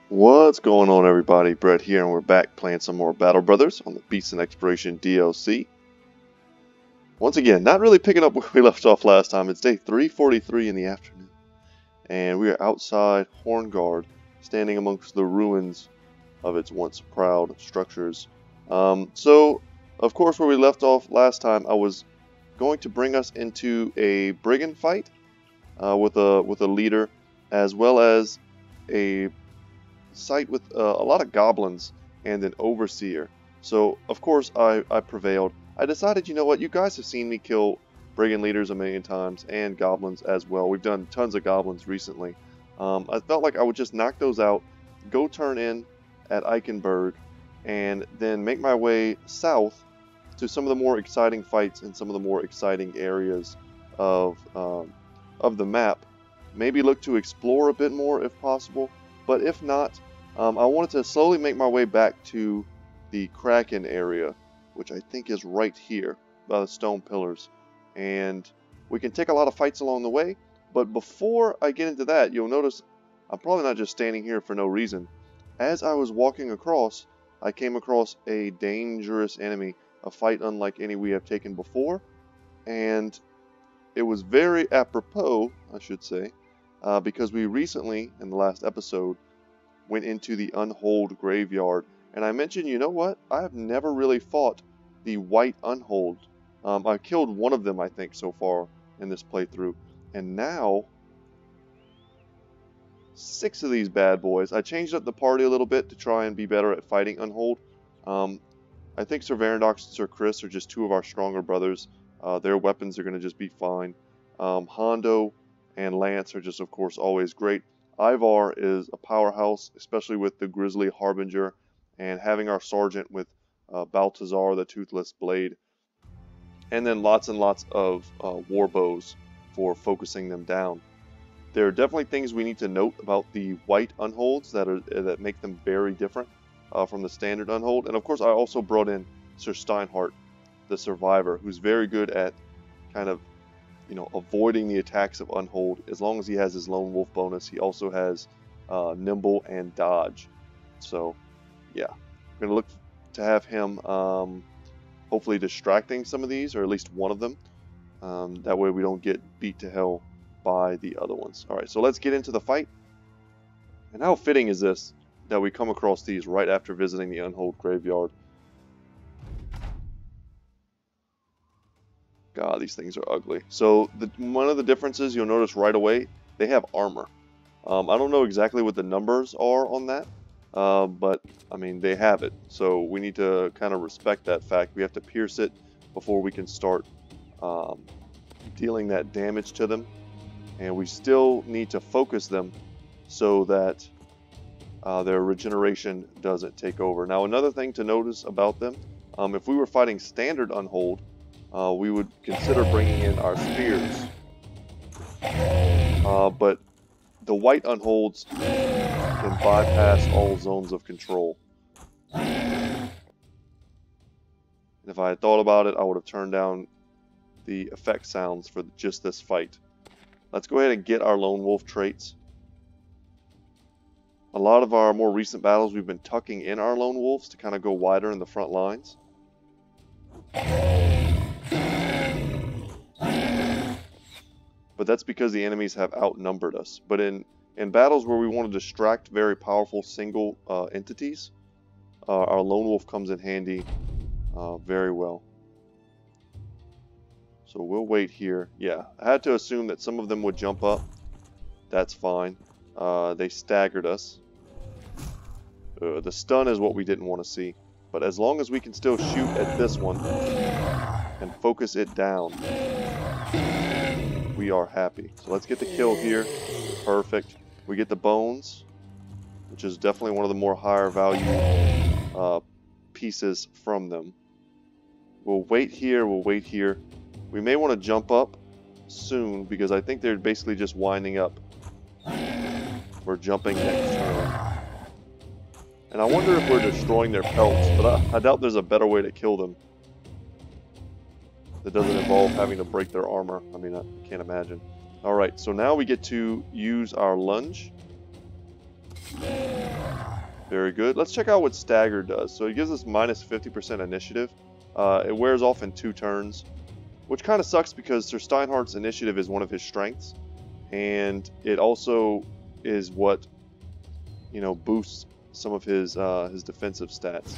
What's going on, everybody? Brett here, and we're back playing some more Battle Brothers on the Beast and Exploration DLC. Once again, not really picking up where we left off last time. It's day 3:43 in the afternoon, and we are outside Horngard, standing amongst the ruins of its once proud structures. So, of course, where we left off last time, I was going to bring us into a brigand fight with a leader, as well as a site with a lot of goblins and an overseer. So of course I prevailed. I decided, you know what, you guys have seen me kill brigand leaders a million times and goblins as well. We've done tons of goblins recently. I felt like I would just knock those out, go turn in at Eichenberg, and then make my way south to some of the more exciting fights in some of the more exciting areas of the map. Maybe look to explore a bit more if possible. But if not, I wanted to slowly make my way back to the Kraken area, which I think is right here by the stone pillars. And we can take a lot of fights along the way. But before I get into that, you'll notice I'm probably not just standing here for no reason. As I was walking across, I came across a dangerous enemy, a fight unlike any we have taken before. And it was very apropos, I should say, because we recently, in the last episode, went into the Unholds graveyard. And I mentioned, you know what? I have never really fought the white Unholds. I killed one of them, I think, so far in this playthrough. And now, 6 of these bad boys. I changed up the party a little bit to try and be better at fighting Unholds. I think Sir Varandox and Sir Chris are just 2 of our stronger brothers. Their weapons are going to just be fine. Hondo and Lance are just, of course, always great. Ivar is a powerhouse, especially with the Grizzly Harbinger, and having our sergeant with Baltazar, the Toothless Blade. And then lots and lots of war bows for focusing them down. There are definitely things we need to note about the white Unholds that make them very different from the standard Unhold. And of course, I also brought in Sir Steinhardt, the Survivor, who's very good at kind of, you know, avoiding the attacks of Unhold. As long as he has his Lone Wolf bonus, he also has Nimble and Dodge. So, yeah, I'm going to look to have him hopefully distracting some of these, or at least one of them. That way we don't get beat to hell by the other ones. Alright, so let's get into the fight. And how fitting is this that we come across these right after visiting the Unholds graveyard. God, these things are ugly. So one of the differences you'll notice right away, they have armor. I don't know exactly what the numbers are on that, but I mean, they have it. So we need to kind of respect that fact. We have to pierce it before we can start dealing that damage to them. And we still need to focus them so that their regeneration doesn't take over. Now, another thing to notice about them, if we were fighting standard Unhold, we would consider bringing in our spears. But the white Unholds can bypass all zones of control. And if I had thought about it, I would have turned down the effect sounds for just this fight. Let's go ahead and get our Lone Wolf traits. A lot of our more recent battles, we've been tucking in our Lone Wolves to kind of go wider in the front lines. But that's because the enemies have outnumbered us. But in battles where we want to distract very powerful single entities, our Lone Wolf comes in handy very well. So we'll wait here. Yeah, I had to assume that some of them would jump up. That's fine. They staggered us. The stun is what we didn't want to see. But as long as we can still shoot at this one and focus it down, we are happy. So let's get the kill here. Perfect. We get the bones, which is definitely one of the more higher value pieces from them. We'll wait here. We'll wait here. We may want to jump up soon because I think they're basically just winding up. We're jumping next turn. And I wonder if we're destroying their pelts, but I doubt there's a better way to kill them that doesn't involve having to break their armor. I mean, I can't imagine. Alright, so now we get to use our lunge. Very good. Let's check out what Stagger does. So it gives us minus 50% initiative. It wears off in 2 turns, which kind of sucks because Sir Steinhardt's initiative is one of his strengths, and it also is what, you know, boosts some of his defensive stats.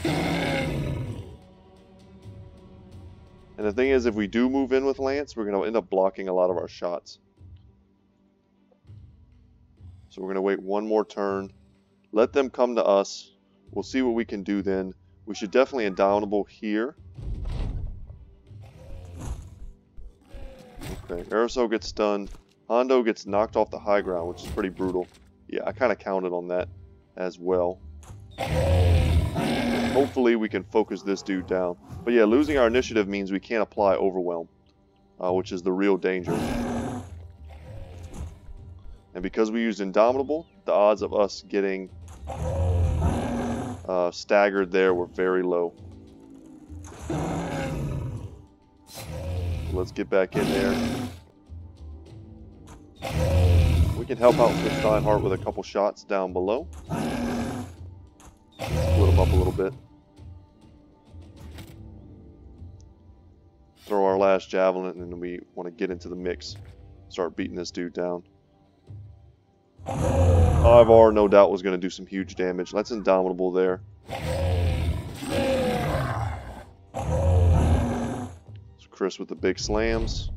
And the thing is, if we do move in with Lance, we're going to end up blocking a lot of our shots. So we're going to wait 1 more turn. Let them come to us. We'll see what we can do then. We should definitely Indomitable here. Okay, Aerosol gets stunned. Hondo gets knocked off the high ground, which is pretty brutal. Yeah, I kind of counted on that as well. Hopefully we can focus this dude down. But yeah, losing our initiative means we can't apply Overwhelm, which is the real danger. And because we used Indomitable, the odds of us getting staggered there were very low. Let's get back in there. We can help out with Steinhardt with a couple shots down below. Split him up a little bit. Throw our last javelin, and then we want to get into the mix. Start beating this dude down. Ivar, no doubt, was going to do some huge damage. That's Indomitable there. So Chris with the big slams.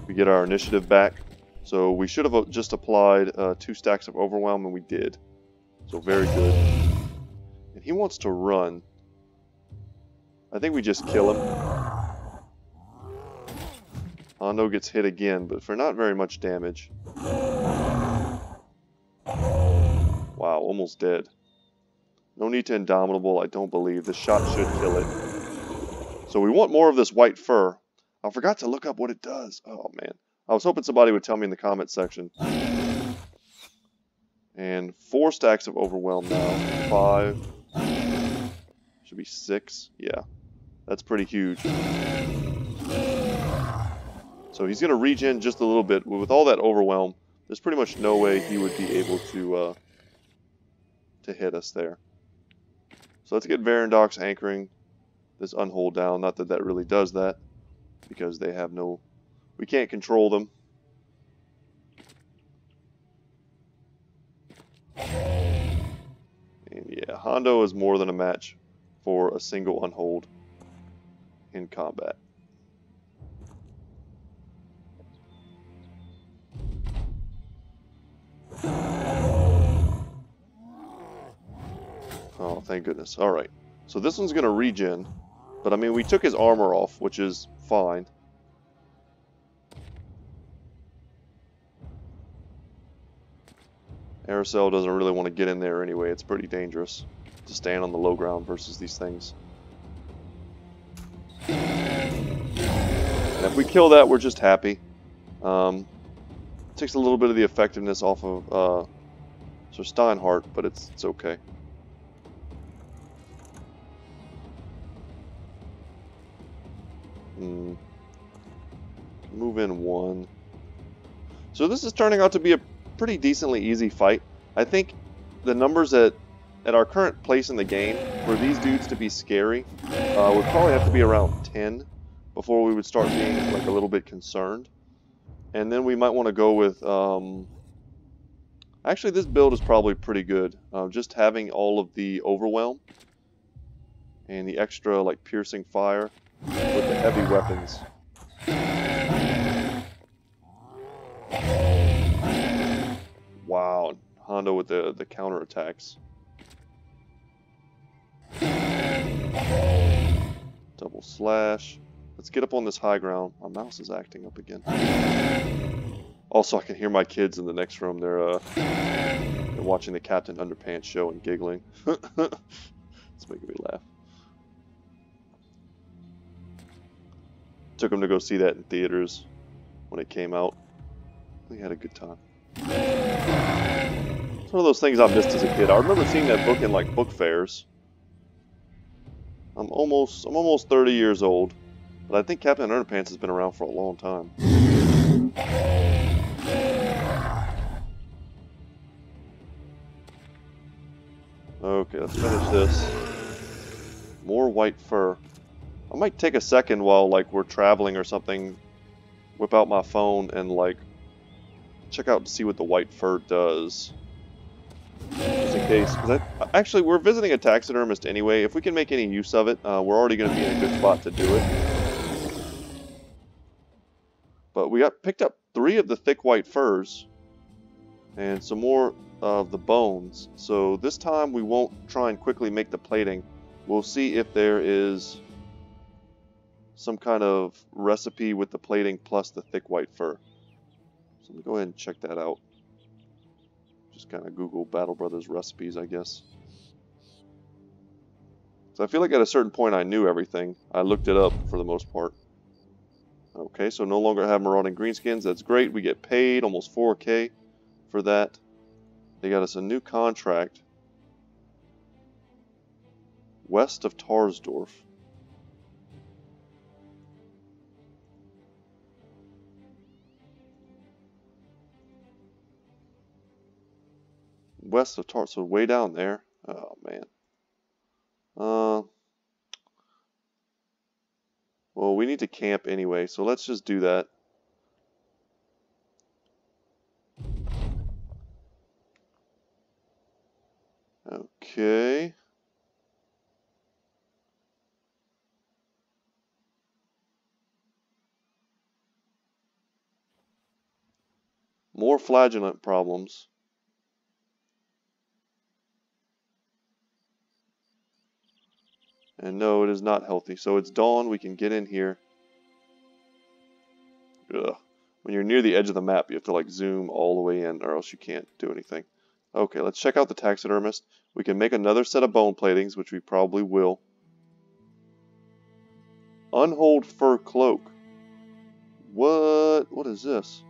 We get our initiative back. So we should have just applied 2 stacks of Overwhelm, and we did. So very good. And he wants to run. I think we just kill him. Hondo gets hit again, but for not very much damage. Wow, almost dead. No need to Indomitable, I don't believe. The shot should kill it. So we want more of this white fur. I forgot to look up what it does. Oh, man. I was hoping somebody would tell me in the comment section. And 4 stacks of Overwhelm now. 5. Should be 6. Yeah. That's pretty huge. So he's going to regen just a little bit. With all that Overwhelm, there's pretty much no way he would be able to hit us there. So let's get Varandox anchoring this Unhold down. Not that that really does that, because they have no... We can't control them. And yeah, Hondo is more than a match for a single Unhold in combat. Oh, thank goodness. Alright. So this one's going to regen. But I mean, we took his armor off, which is fine. Aerosol doesn't really want to get in there anyway. It's pretty dangerous to stand on the low ground versus these things. And if we kill that, we're just happy. Takes a little bit of the effectiveness off of Sir Steinhardt, but it's okay. Move in 1. So this is turning out to be a pretty decently easy fight. I think the numbers at our current place in the game, for these dudes to be scary, would probably have to be around 10 before we would start being like a little bit concerned. And then we might want to go with... Actually, this build is probably pretty good. Just having all of the Overwhelm and the extra like piercing fire with the heavy weapons. Wow, Hondo with the counter attacks. Double slash. Let's get up on this high ground. My mouse is acting up again. Also, I can hear my kids in the next room. They're watching the Captain Underpants show and giggling. It's making me laugh. Took them to go see that in theaters when it came out. We had a good time. It's one of those things I missed as a kid. I remember seeing that book in like book fairs. I'm almost 30 years old, but I think Captain Underpants has been around for a long time. Okay, let's finish this. More white fur. I might take a second while like we're traveling or something, whip out my phone and like check out to see what the white fur does. Just in case, because actually we're visiting a taxidermist anyway. If we can make any use of it, we're already going to be in a good spot to do it. But we picked up 3 of the thick white furs and some more of the bones. So this time we won't try and quickly make the plating. We'll see if there is some kind of recipe with the plating plus the thick white fur. So let me go ahead and check that out. Just kind of Google Battle Brothers recipes, I guess. So I feel like at a certain point I knew everything. I looked it up for the most part. Okay, so no longer have marauding greenskins. That's great. We get paid almost 4K for that. They got us a new contract west of Tarsdorf. West of Tarsdorf, so way down there. Oh man. Well, we need to camp anyway, so let's just do that. Okay. More flagellant problems. And no, it is not healthy. So it's dawn, we can get in here. Ugh. When you're near the edge of the map, you have to like zoom all the way in or else you can't do anything. Okay, let's check out the taxidermist. We can make another set of bone platings, which we probably will. Unhold fur cloak. What is this?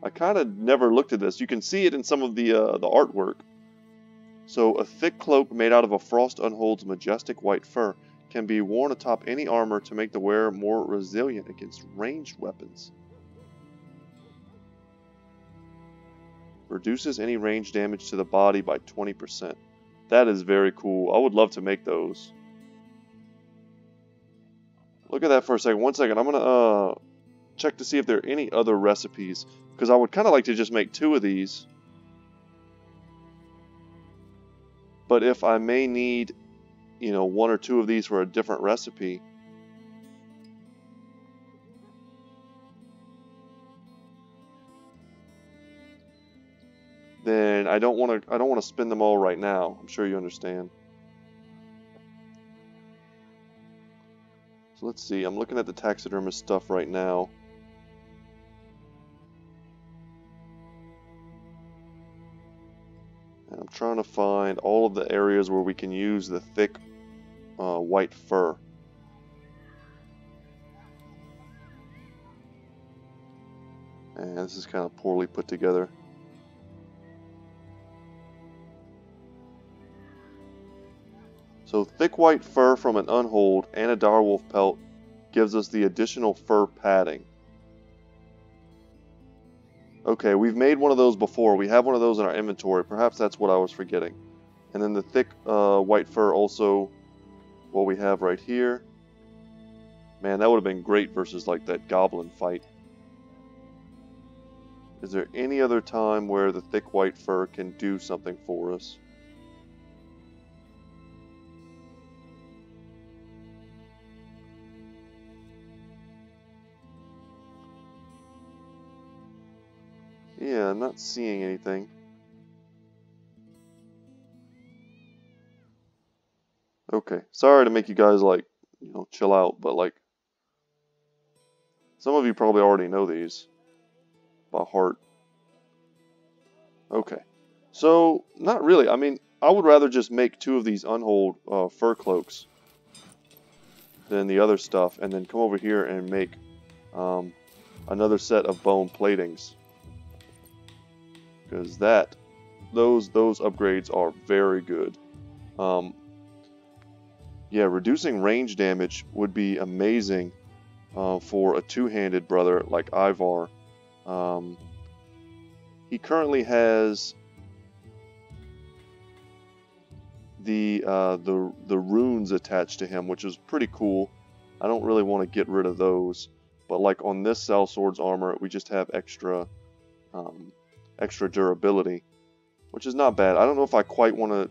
I kind of never looked at this. You can see it in some of the artwork. So a thick cloak made out of a frost unhold's majestic white fur can be worn atop any armor to make the wearer more resilient against ranged weapons. Reduces any range damage to the body by 20%. That is very cool. I would love to make those. Look at that for a second. One second. I'm going to check to see if there are any other recipes. Because I would kind of like to just make 2 of these. But if I may need, you know, 1 or 2 of these for a different recipe, then I don't want to spend them all right now. I'm sure you understand. So let's see. I'm looking at the taxidermist stuff right now. And I'm trying to find all of the areas where we can use the thick white fur. And this is kind of poorly put together. So thick white fur from an unhold and a direwolf pelt gives us the additional fur padding. Okay, we've made one of those before. We have one of those in our inventory. Perhaps that's what I was forgetting. And then the thick white fur also, what we have right here. Man, that would have been great versus like that goblin fight. Is there any other time where the thick white fur can do something for us? Yeah, I'm not seeing anything. Okay, sorry to make you guys like, you know, chill out, but like, some of you probably already know these by heart. Okay, so not really. I mean, I would rather just make 2 of these unhold fur cloaks than the other stuff, and then come over here and make another set of bone platings. Because those upgrades are very good. Yeah, reducing range damage would be amazing for a 2-handed brother like Ivar. He currently has the runes attached to him, which is pretty cool. I don't really want to get rid of those, but like on this Sellsword's armor, we just have extra durability, which is not bad. I don't know if I quite want to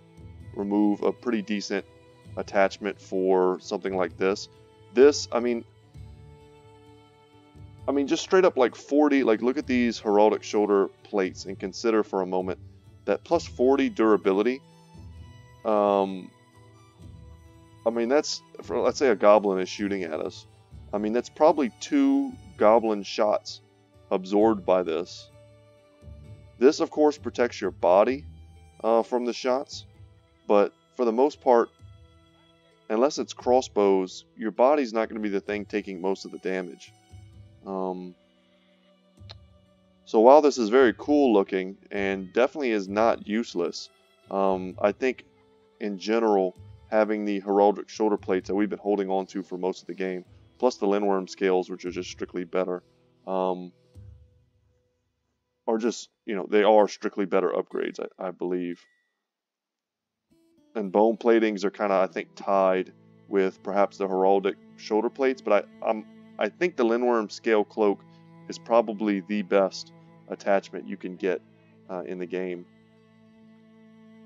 remove a pretty decent attachment for something like this. This, I mean, just straight up like 40, like look at these heraldic shoulder plates and consider for a moment that plus 40 durability. I mean, that's, for, let's say a goblin is shooting at us. I mean, that's probably 2 goblin shots absorbed by this. This, of course, protects your body from the shots, but for the most part, unless it's crossbows, your body's not going to be the thing taking most of the damage. So while this is very cool looking and definitely is not useless, I think in general having the heraldic shoulder plates that we've been holding on to for most of the game, plus the Lindworm scales, which are just strictly better, are just, you know, they are strictly better upgrades, I believe. And bone platings are kind of, I think, tied with perhaps the heraldic shoulder plates, but I think the Lindworm scale cloak is probably the best attachment you can get in the game.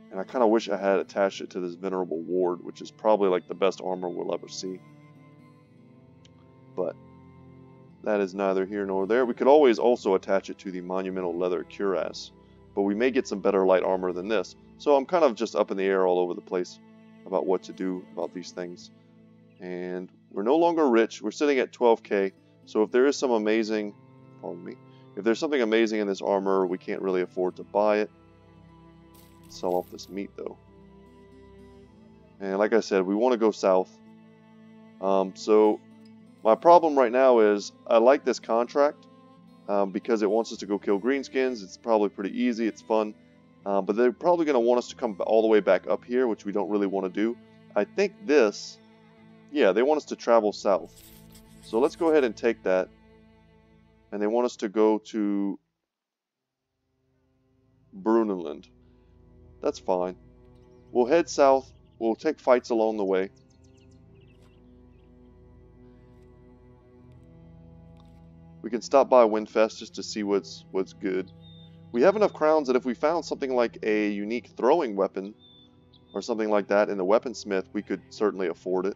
And I kind of wish I had attached it to this Venerable Ward, which is probably like the best armor we'll ever see. But that is neither here nor there. We could always also attach it to the Monumental Leather Cuirass, but we may get some better light armor than this. So I'm kind of just up in the air all over the place about what to do about these things. And we're no longer rich. We're sitting at 12k. So if there is some amazing, pardon me, if there's something amazing in this armor, we can't really afford to buy it. Sell off this meat though. And like I said, we want to go south. So my problem right now is I like this contract because it wants us to go kill greenskins. It's probably pretty easy. It's fun. But they're probably going to want us to come all the way back up here, which we don't really want to do. I think this, yeah, they want us to travel south. So let's go ahead and take that. And they want us to go to Brunelland. That's fine. We'll head south. We'll take fights along the way. We can stop by Windfest just to see what's good. We have enough crowns that if we found something like a unique throwing weapon or something like that in the weaponsmith, we could certainly afford it.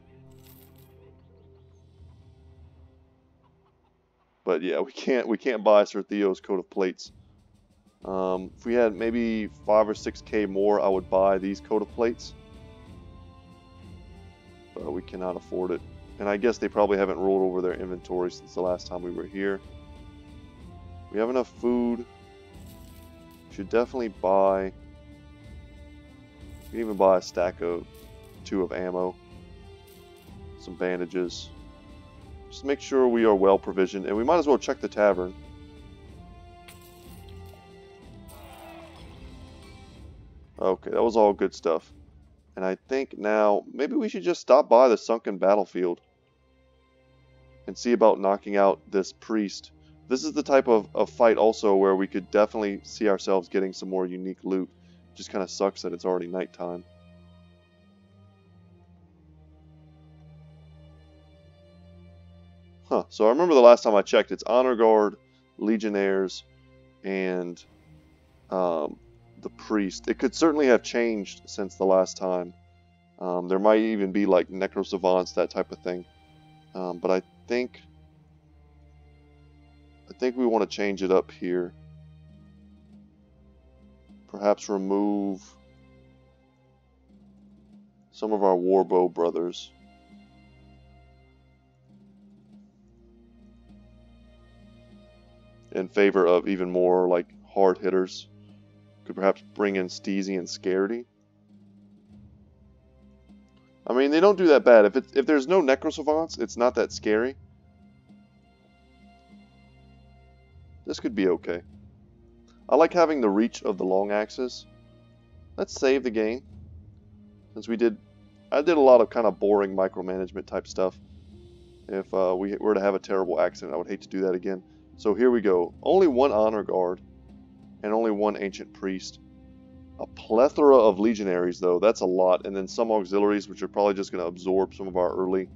But yeah, we can't buy Sir Theo's coat of plates. If we had maybe 5 or 6k more, I would buy these coat of plates. But we cannot afford it. And I guess they probably haven't rolled over their inventory since the last time we were here. We have enough food. Should definitely buy. You can even buy a stack of 2 of ammo. Some bandages. Just make sure we are well provisioned. And we might as well check the tavern. Okay, that was all good stuff. And I think now, maybe we should just stop by the sunken battlefield and see about knocking out this priest. This is the type of fight also where we could definitely see ourselves getting some more unique loot. Just kind of sucks that it's already nighttime. Huh, so I remember the last time I checked, it's Honor Guard, Legionnaires, and the priest. It could certainly have changed since the last time. There might even be like Necro-Savants, that type of thing. But I think we want to change it up here. Perhaps remove some of our Warbow brothers. In favor of even more like hard hitters. Could perhaps bring in Steezy and Scaredy. I mean, they don't do that bad. If there's no Necro-Savants, it's not that scary. This could be okay. I like having the reach of the long axes. Let's save the game. Since I did a lot of kind of boring micromanagement type stuff. If we were to have a terrible accident, I would hate to do that again. So here we go. Only 1 Honor Guard. And only 1 Ancient Priest. A plethora of legionaries, though. That's a lot. And then some auxiliaries, which are probably just going to absorb some of our early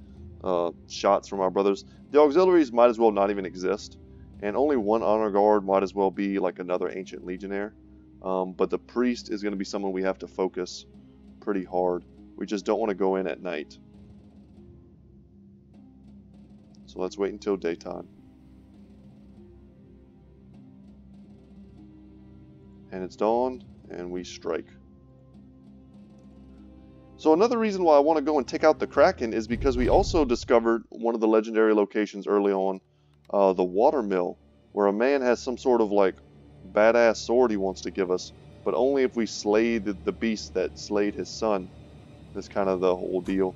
shots from our brothers. The auxiliaries might as well not even exist. And only one honor guard might as well be like another ancient legionnaire. But the priest is going to be someone we have to focus pretty hard. We just don't want to go in at night. So let's wait until daytime. And it's dawn, and we strike. So another reason why I want to go and take out the Kraken is because we also discovered one of the legendary locations early on, the watermill, where a man has some sort of like badass sword he wants to give us, but only if we slay the beast that slayed his son. That's kind of the whole deal.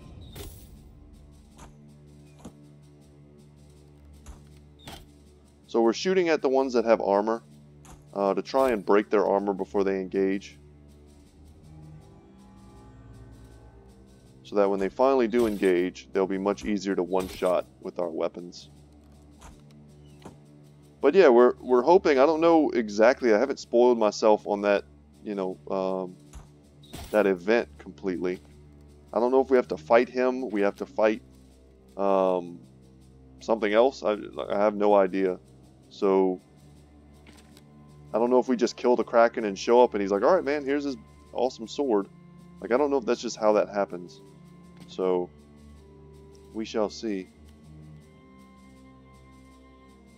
So we're shooting at the ones that have armor to try and break their armor before they engage. So that when they finally do engage, they'll be much easier to one-shot with our weapons. But yeah, we're hoping, I don't know exactly, I haven't spoiled myself on that, you know, that event completely. I don't know if we have to fight him, we have to fight something else, I have no idea. So, I don't know if we just kill the Kraken and show up and he's like, alright man, here's his awesome sword. Like, I don't know if that's just how that happens. So, we shall see.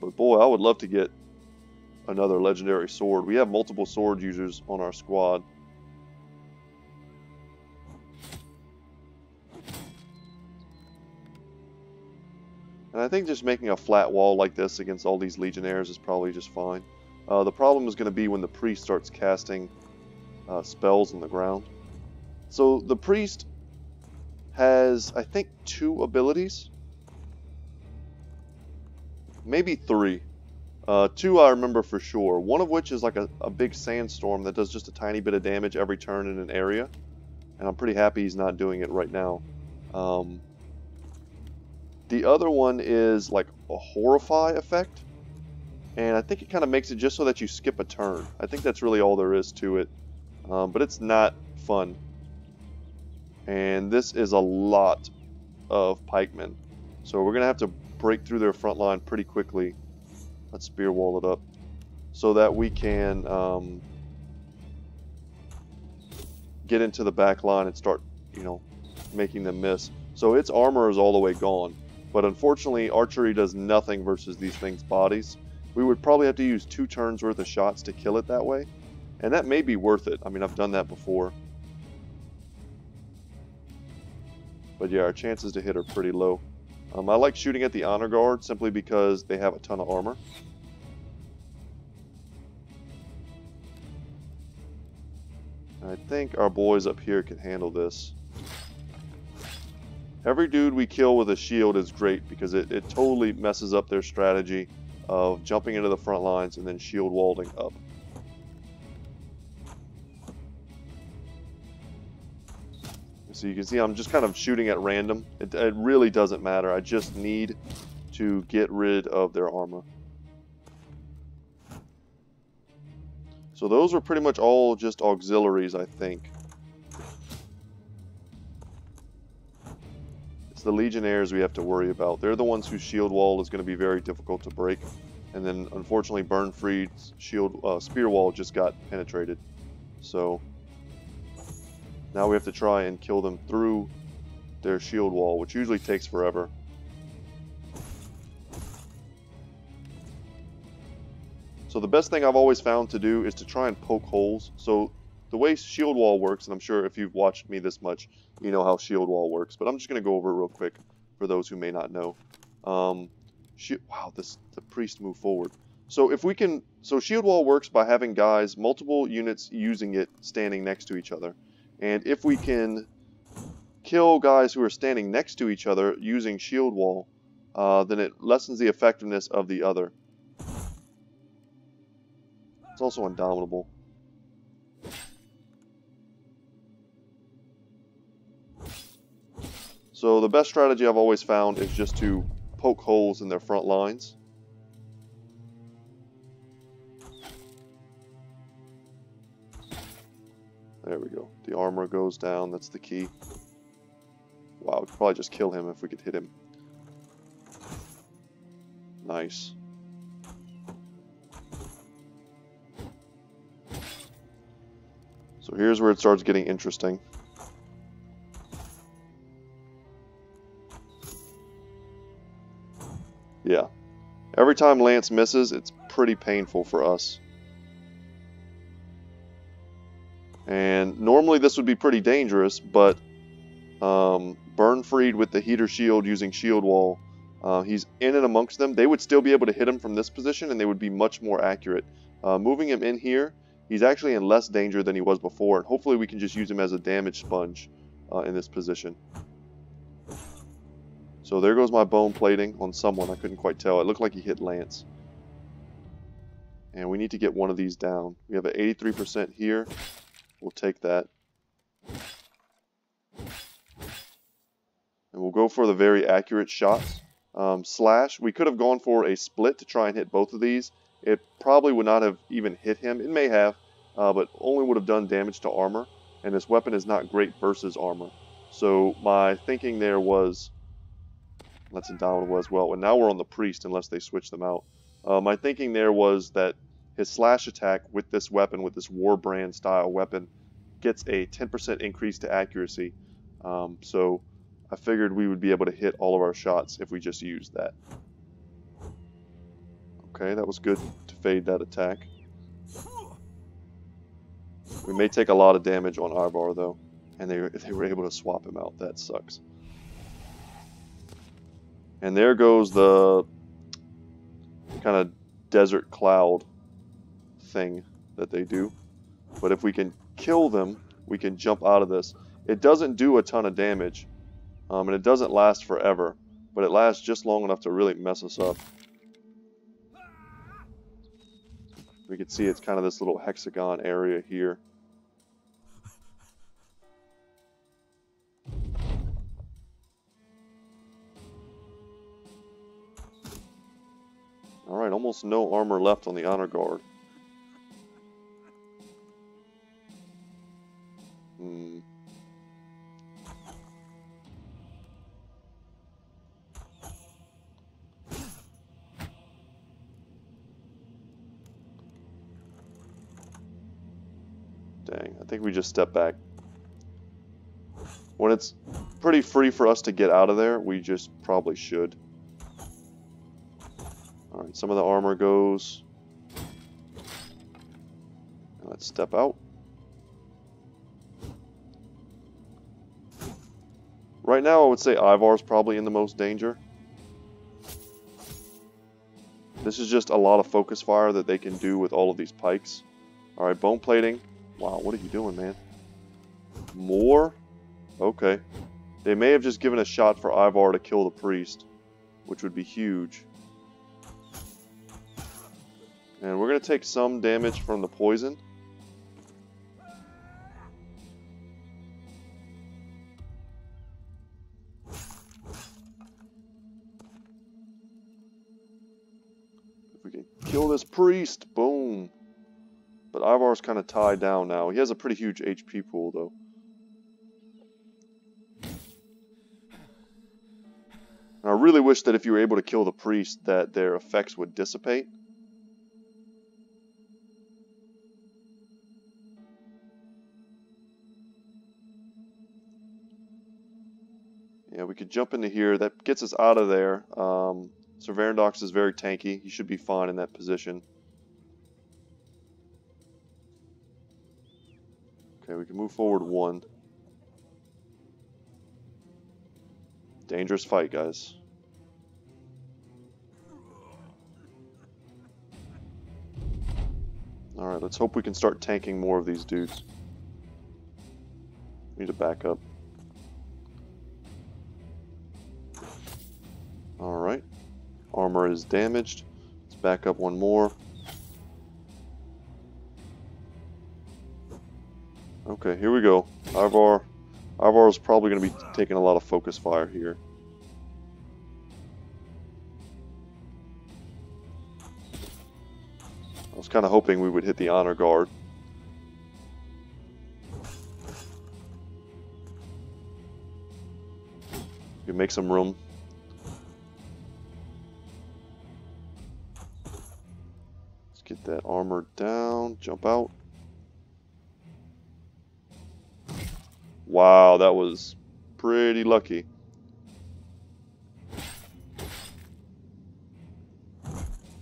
But boy, I would love to get another legendary sword. We have multiple sword users on our squad. And I think just making a flat wall like this against all these legionnaires is probably just fine. The problem is going to be when the priest starts casting spells on the ground. So the priest has, I think, 2 abilities. Maybe 3. 2 I remember for sure. One of which is like a big sandstorm that does just a tiny bit of damage every turn in an area. And I'm pretty happy he's not doing it right now. The other one is like a horrify effect. And I think it kind of makes it just so that you skip a turn. I think that's really all there is to it. But it's not fun. And this is a lot of pikemen. So we're going to have to break through their front line pretty quickly. Let's spear wall it up. So that we can get into the back line and start, you know, making them miss. So its armor is all the way gone. But unfortunately, archery does nothing versus these things' bodies. We would probably have to use 2 turns worth of shots to kill it that way. And that may be worth it. I mean, I've done that before. But yeah, our chances to hit are pretty low. I like shooting at the honor guard simply because they have a ton of armor. I think our boys up here can handle this. Every dude we kill with a shield is great because it totally messes up their strategy of jumping into the front lines and then shield walling up. So you can see I'm just kind of shooting at random. It really doesn't matter. I just need to get rid of their armor. So those are pretty much all just auxiliaries, I think. It's the legionnaires we have to worry about. They're the ones whose shield wall is going to be very difficult to break. And then unfortunately Burnfried's shield spear wall just got penetrated. So now we have to try and kill them through their shield wall, which usually takes forever. So the best thing I've always found to do is to try and poke holes. So the way shield wall works, and I'm sure if you've watched me this much, you know how shield wall works, but I'm just going to go over it real quick for those who may not know. Wow, the priest moved forward. So if we can, so shield wall works by having guys, multiple units using it standing next to each other. And if we can kill guys who are standing next to each other using shield wall, then it lessens the effectiveness of the other. It's also indomitable. So the best strategy I've always found is just to poke holes in their front lines. There we go. The armor goes down. That's the key. Wow, we could probably just kill him if we could hit him. Nice. So here's where it starts getting interesting. Yeah. Every time Lance misses, it's pretty painful for us. And normally this would be pretty dangerous, but Burnfried with the heater shield using shield wall, he's in and amongst them. They would still be able to hit him from this position, and they would be much more accurate. Moving him in here, he's actually in less danger than he was before, and hopefully we can just use him as a damage sponge in this position. So there goes my bone plating on someone. I couldn't quite tell. It looked like he hit Lance. And we need to get one of these down. We have an 83% here. We'll take that. And we'll go for the very accurate shots. Slash, we could have gone for a split to try and hit both of these. It probably would not have even hit him. It may have, but only would have done damage to armor. And this weapon is not great versus armor. So my thinking there was, that's indomitable as well. And now we're on the priest unless they switch them out. My thinking there was that his slash attack with this weapon, with this war brand style weapon, gets a 10% increase to accuracy. So I figured we would be able to hit all of our shots if we just used that. Okay, that was good to fade that attack. We may take a lot of damage on Ivar though, and they were able to swap him out. That sucks. And there goes the kind of desert cloud thing that they do. But if we can kill them, we can jump out of this. It doesn't do a ton of damage, and it doesn't last forever, but it lasts just long enough to really mess us up. We can see it's kind of this little hexagon area here. Alright, almost no armor left on the honor guard. Dang, I think we just step back. When it's pretty free for us to get out of there, we just probably should. Alright, some of the armor goes. Let's step out. Right now, I would say Ivar's probably in the most danger. This is just a lot of focus fire that they can do with all of these pikes. Alright, bone plating. Wow, what are you doing, man? More? Okay. They may have just given a shot for Ivar to kill the priest, which would be huge. And we're going to take some damage from the poison. If we can kill this priest, boom. But Ivar's kind of tied down now. He has a pretty huge HP pool, though. And I really wish that if you were able to kill the priest, that their effects would dissipate. Yeah, we could jump into here. That gets us out of there. Cervarandox is very tanky. He should be fine in that position. Okay, we can move forward one. Dangerous fight, guys. Alright, let's hope we can start tanking more of these dudes. Need to back up. Alright. Armor is damaged. Let's back up one more. Okay, here we go. Ivar is probably going to be taking a lot of focus fire here. I was kind of hoping we would hit the honor guard. can make some room. Let's get that armor down. Jump out. Wow, that was pretty lucky.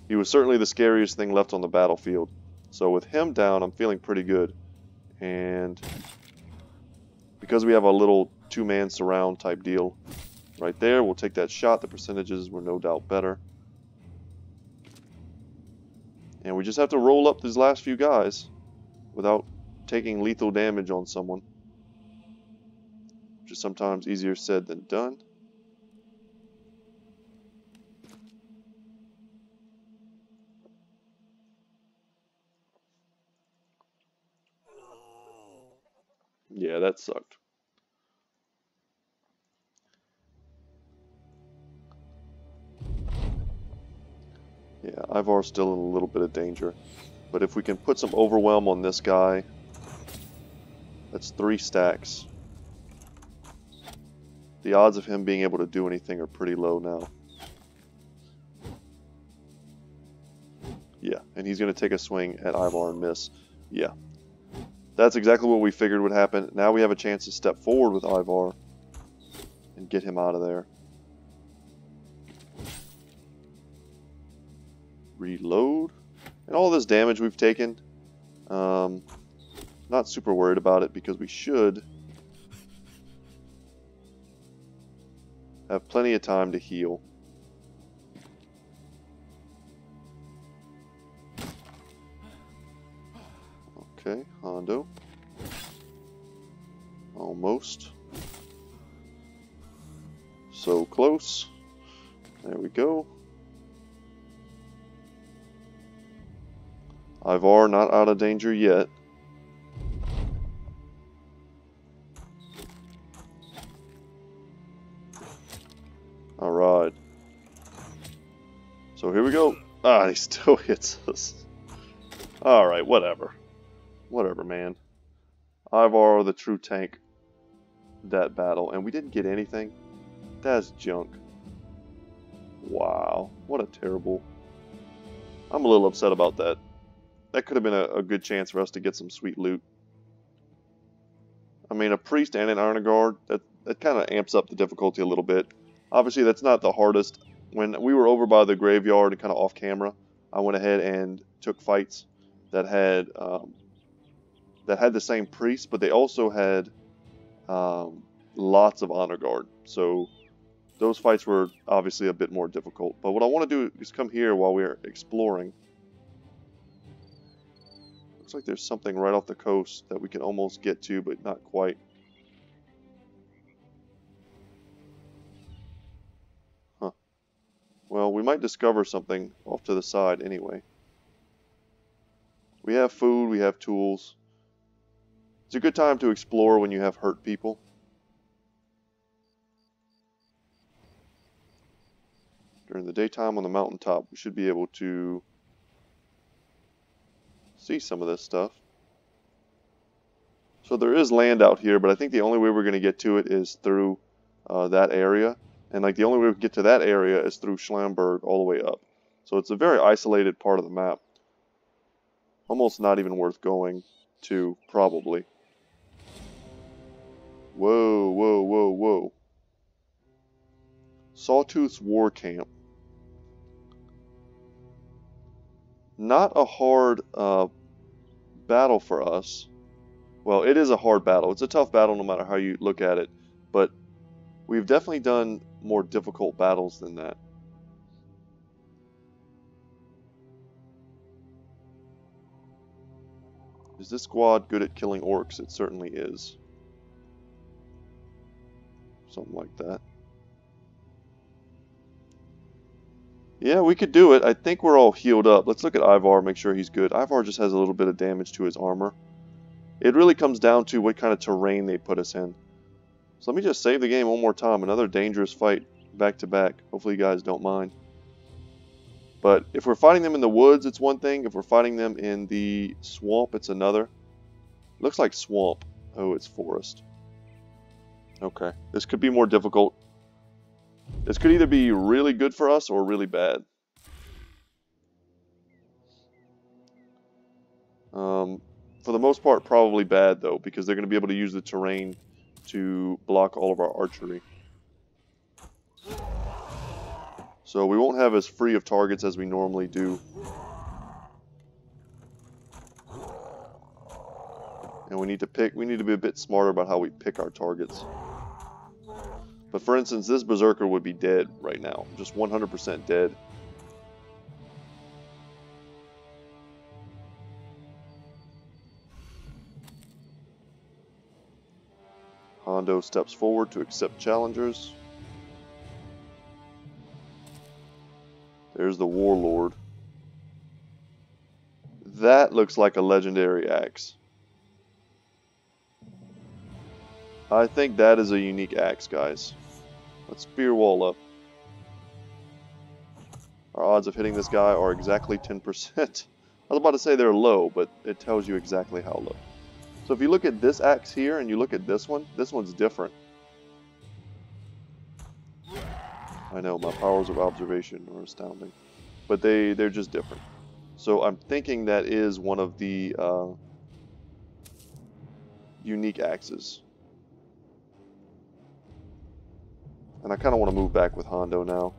He was certainly the scariest thing left on the battlefield. So with him down, I'm feeling pretty good. And because we have a little two-man surround type deal right there, we'll take that shot. The percentages were no doubt better. And we just have to roll up these last few guys without taking lethal damage on someone. Which is sometimes easier said than done. Yeah, that sucked. Yeah, Ivar's still in a little bit of danger. But if we can put some overwhelm on this guy, that's 3 stacks. The odds of him being able to do anything are pretty low now. Yeah, and he's going to take a swing at Ivar and miss. Yeah. That's exactly what we figured would happen. Now we have a chance to step forward with Ivar and get him out of there. Reload. And all this damage we've taken, not super worried about it because we should have plenty of time to heal. Okay, Hondo. Almost. So close. There we go. Ivar not out of danger yet. Alright. So here we go. Ah, he still hits us. Alright, whatever. Whatever, man. Ivar, the true tank, that battle. And we didn't get anything. That's junk. Wow. What a terrible... I'm a little upset about that. That could have been a good chance for us to get some sweet loot. I mean, a priest and an honor guard, that kind of amps up the difficulty a little bit. Obviously, that's not the hardest. When we were over by the graveyard and kind of off camera, I went ahead and took fights that had the same priest, but they also had lots of honor guard. So those fights were obviously a bit more difficult. But what I want to do is come here while we're exploring. Looks like there's something right off the coast that we can almost get to, but not quite. Huh. Well, we might discover something off to the side anyway. We have food, we have tools. It's a good time to explore when you have hurt people. During the daytime on the mountaintop, we should be able to see some of this stuff. So there is land out here, but I think the only way we're going to get to it is through that area. And like the only way we can get to that area is through Schlamberg all the way up. So it's a very isolated part of the map. Almost not even worth going to, probably. Whoa, whoa, whoa, whoa. Sawtooth's War Camp. Not a hard battle for us. Well, it is a hard battle. It's a tough battle no matter how you look at it. But we've definitely done more difficult battles than that. Is this squad good at killing orcs? It certainly is. Something like that. Yeah, we could do it. I think we're all healed up. Let's look at Ivar, make sure he's good. Ivar just has a little bit of damage to his armor. It really comes down to what kind of terrain they put us in. So let me just save the game one more time. Another dangerous fight back to back. Hopefully you guys don't mind. But if we're fighting them in the woods, it's one thing. If we're fighting them in the swamp, it's another. Looks like swamp. Oh, it's forest. Okay. This could be more difficult. This could either be really good for us or really bad. For the most part, probably bad, though, because they're going to be able to use the terrain to block all of our archery. So we won't have as free of targets as we normally do. And we need to be a bit smarter about how we pick our targets. But for instance, this Berserker would be dead right now. Just 100% dead. Hondo steps forward to accept challengers. There's the Warlord. That looks like a legendary axe. I think that is a unique axe, guys. Let's spear wall up. Our odds of hitting this guy are exactly 10%. I was about to say they're low, but it tells you exactly how low. So if you look at this axe here and you look at this one's different. I know, my powers of observation are astounding. But they're just different. So I'm thinking that is one of the unique axes. And I kind of want to move back with Hondo now.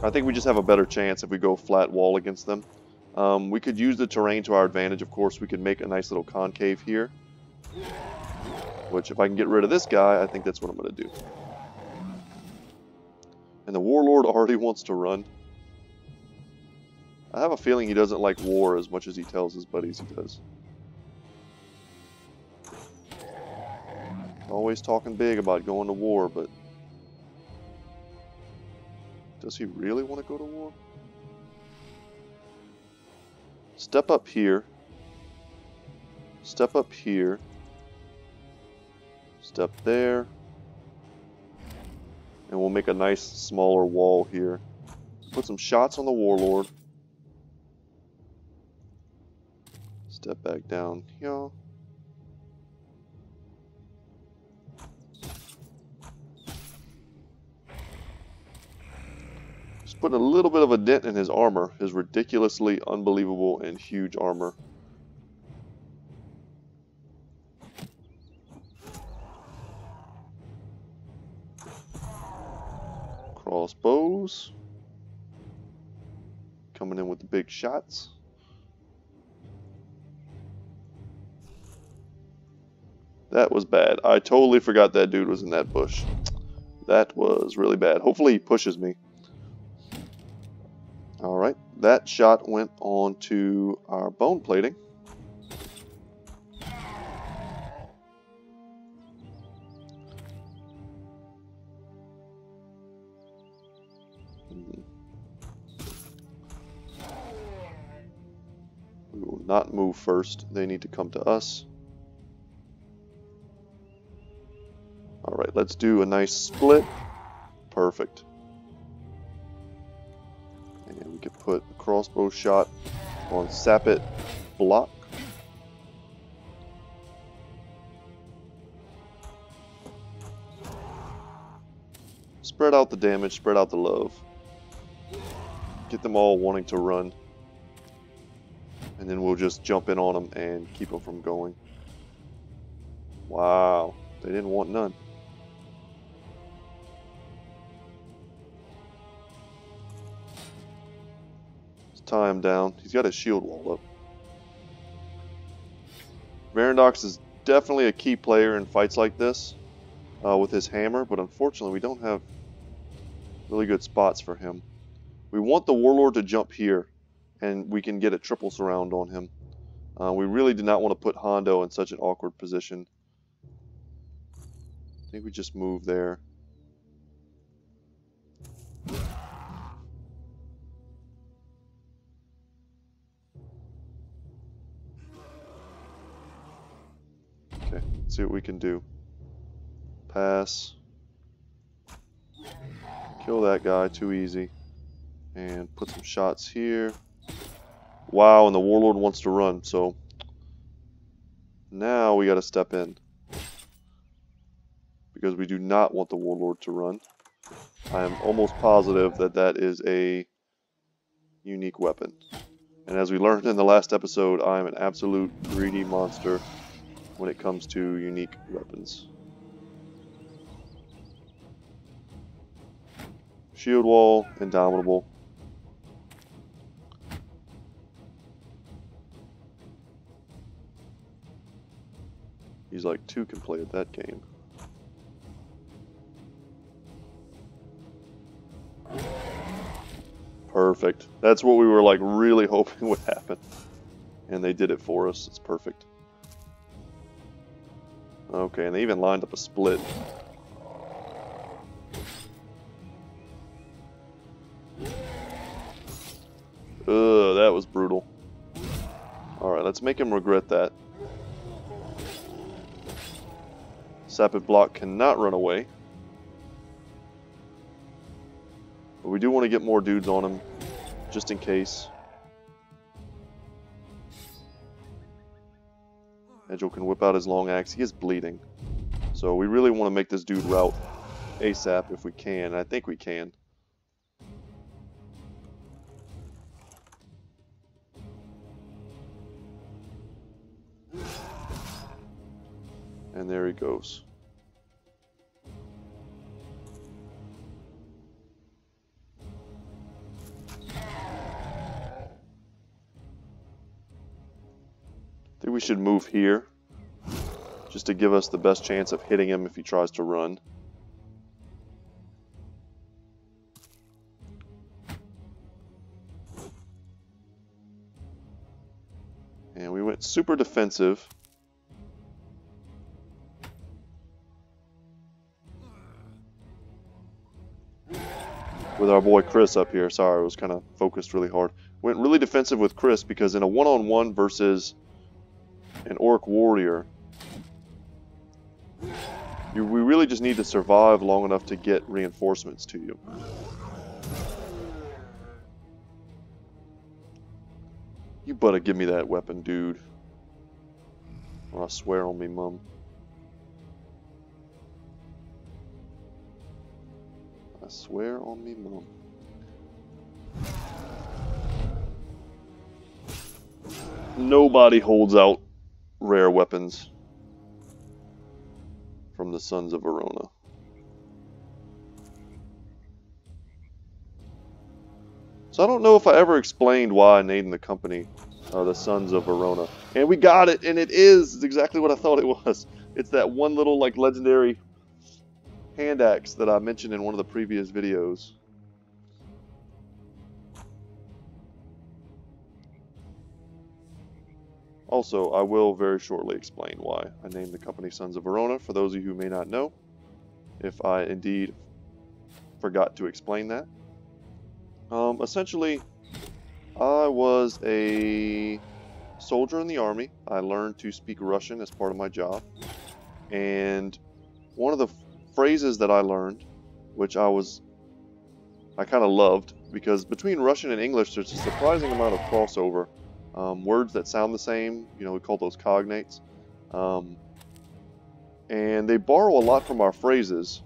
I think we just have a better chance if we go flat wall against them. We could use the terrain to our advantage, of course. We could make a nice little concave here. Which, if I can get rid of this guy, I think that's what I'm going to do. And the Warlord already wants to run. I have a feeling he doesn't like war as much as he tells his buddies he does. Always talking big about going to war, but does he really want to go to war? Step up here. Step up here. Step there. And we'll make a nice smaller wall here. Put some shots on the Warlord. Step back down here. Just putting a little bit of a dent in his armor, his ridiculously unbelievable and huge armor. Crossbows. Coming in with the big shots. That was bad. I totally forgot that dude was in that bush. That was really bad. Hopefully he pushes me. Alright, that shot went on to our bone plating. We will not move first. They need to come to us. Alright, let's do a nice split. Perfect. And we can put a crossbow shot on Sapit block. Spread out the damage, spread out the love. Get them all wanting to run. And then we'll just jump in on them and keep them from going. Wow, they didn't want none. Tie him down. He's got his shield wall up. Varandox is definitely a key player in fights like this with his hammer, but unfortunately we don't have really good spots for him. We want the Warlord to jump here, and we can get a triple surround on him. We really do not want to put Hondo in such an awkward position. I think we just move there. Okay, let's see what we can do. Pass. Kill that guy, too easy. And put some shots here. Wow, and the Warlord wants to run, so now we gotta step in. Because we do not want the Warlord to run. I am almost positive that that is a unique weapon. And as we learned in the last episode, I am an absolute greedy monster when it comes to unique weapons. Shield wall, indomitable. He's like 2 can play at that game. Perfect. That's what we were like really hoping would happen. And they did it for us. It's perfect. Okay, and they even lined up a split. Ugh, that was brutal. Alright, let's make him regret that. Sapid block cannot run away. But we do want to get more dudes on him, just in case. Edgel can whip out his long axe. He is bleeding. So we really want to make this dude rout ASAP if we can. And I think we can. And there he goes. I think we should move here, just to give us the best chance of hitting him if he tries to run. And we went super defensive. With our boy Chris up here. Sorry, I was kind of focused really hard. Went really defensive with Chris because in a one-on-one versus an orc warrior, we really just need to survive long enough to get reinforcements to you. You better give me that weapon, dude. Or I swear on me, mum. I swear on me, mum. Nobody holds out rare weapons from the Sons of Verona. So I don't know if I ever explained why I named the company the Sons of Verona. And we got it, and it is exactly what I thought it was. It's that one little like legendary hand axe that I mentioned in one of the previous videos. Also, I will very shortly explain why I named the company Sons of Verona, for those of you who may not know, if I indeed forgot to explain that. Essentially, I was a soldier in the army. I learned to speak Russian as part of my job. And one of the phrases that I learned, which I kind of loved, because between Russian and English there's a surprising amount of crossover. Words that sound the same, you know, we call those cognates. And they borrow a lot from our phrases.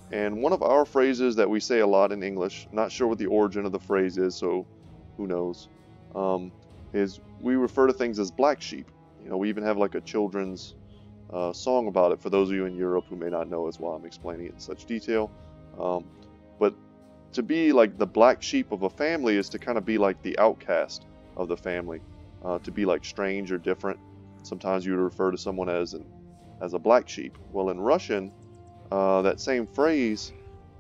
And one of our phrases that we say a lot in English, not sure what the origin of the phrase is, so who knows, is we refer to things as black sheep. You know, we even have like a children's song about it. For those of you in Europe who may not know, is why I'm explaining it in such detail. But to be like the black sheep of a family is to kind of be like the outcast of the family, to be like strange or different. Sometimes you would refer to someone as a black sheep. Well, in Russian, that same phrase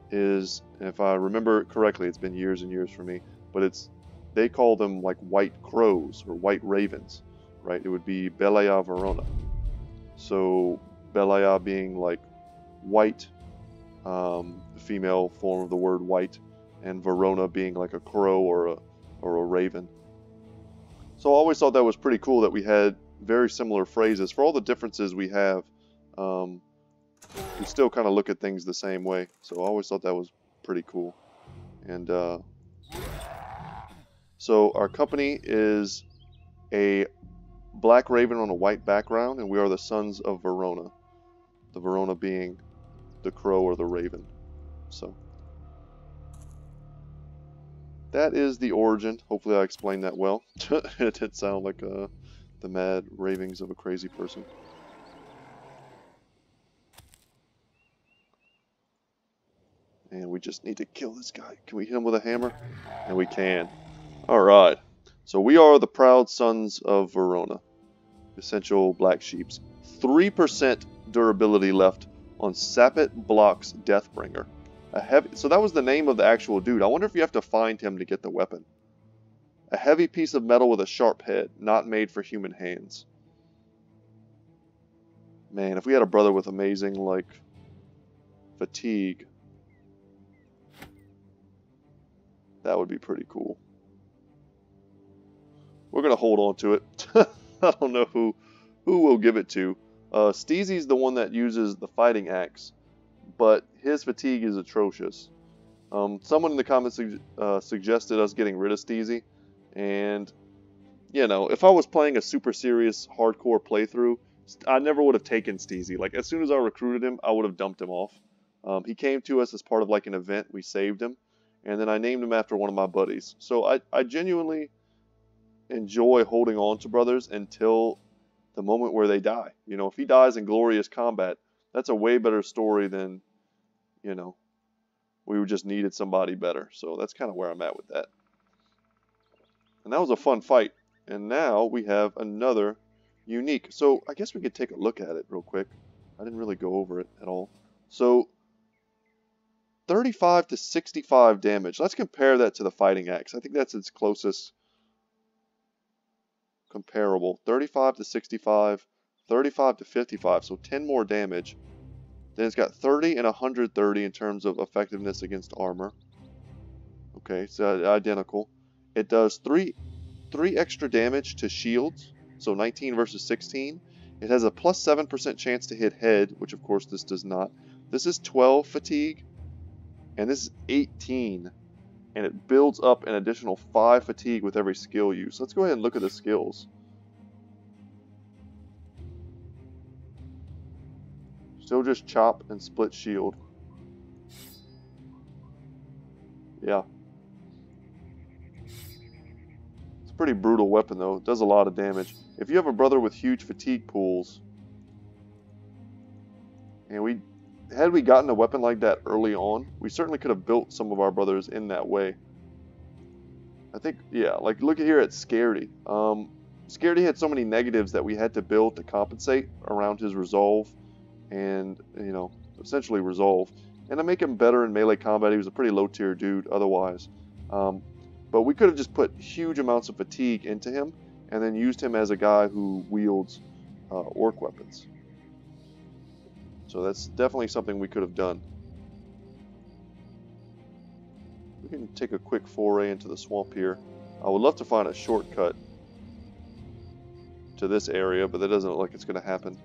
is, if I remember it correctly, it's been years and years for me, but they call them like white crows or white ravens, right? It would be Belaya Verona. So Belaya being like white, the female form of the word white, and Verona being like a crow or a raven. So I always thought that was pretty cool that we had very similar phrases. For all the differences we have, we still kind of look at things the same way. So I always thought that was pretty cool. And so our company is a black raven on a white background, and we are the Sons of Verona. The Verona being the crow or the raven. So that is the origin. Hopefully I explained that well. It did sound like the mad ravings of a crazy person. And we just need to kill this guy. Can we hit him with a hammer? And we can. Alright. So we are the proud sons of Verona. Essential black sheeps. 3% durability left on Sapit Block's Deathbringer. So that was the name of the actual dude. I wonder if you have to find him to get the weapon. A heavy piece of metal with a sharp head, not made for human hands. Man, if we had a brother with amazing, like, fatigue, that would be pretty cool. We're going to hold on to it. I don't know who we'll give it to. Steezy's the one that uses the fighting axe, but his fatigue is atrocious. Someone in the comments suggested us getting rid of Steezy, and, you know, if I was playing a super serious, hardcore playthrough, I never would have taken Steezy. Like, as soon as I recruited him, I would have dumped him off. He came to us as part of, like, an event. We saved him, and then I named him after one of my buddies. So I genuinely enjoy holding on to brothers until the moment where they die. You know, if he dies in glorious combat, that's a way better story than, you know, we just needed somebody better. So that's kind of where I'm at with that. And that was a fun fight. And now we have another unique. So I guess we could take a look at it real quick. I didn't really go over it at all. So 35 to 65 damage. Let's compare that to the fighting axe. I think that's its closest comparable. 35 to 65, 35 to 55, so 10 more damage. Then it's got 30 and 130 in terms of effectiveness against armor. Okay, so identical. It does 3 extra damage to shields, so 19 versus 16. It has a plus 7% chance to hit head, which of course this does not. This is 12 fatigue, and this is 18. And it builds up an additional 5 fatigue with every skill use. Let's go ahead and look at the skills. Still just chop and split shield. Yeah. It's a pretty brutal weapon though. It does a lot of damage. If you have a brother with huge fatigue pools, and had we gotten a weapon like that early on, we certainly could have built some of our brothers in that way. I think, yeah, like look here at Scaredy. Scaredy had so many negatives that we had to build to compensate around his resolve and, you know, essentially resolve. And to make him better in melee combat, he was a pretty low tier dude otherwise. But we could have just put huge amounts of fatigue into him and then used him as a guy who wields orc weapons. So that's definitely something we could have done. We can take a quick foray into the swamp here. I would love to find a shortcut to this area, but that doesn't look like it's going to happen.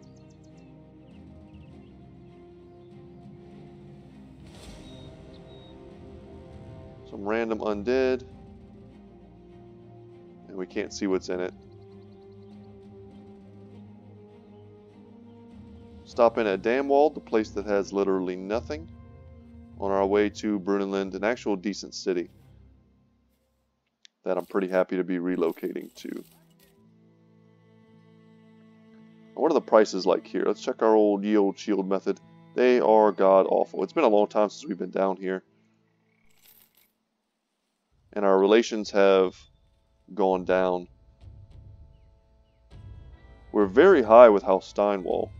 Some random undead. And we can't see what's in it. Stop in at Damwald, the place that has literally nothing, on our way to Brunelund, an actual decent city that I'm pretty happy to be relocating to. What are the prices like here? Let's check our old ye old shield method. They are god awful. It's been a long time since we've been down here. And our relations have gone down. We're very high with House Steinwall.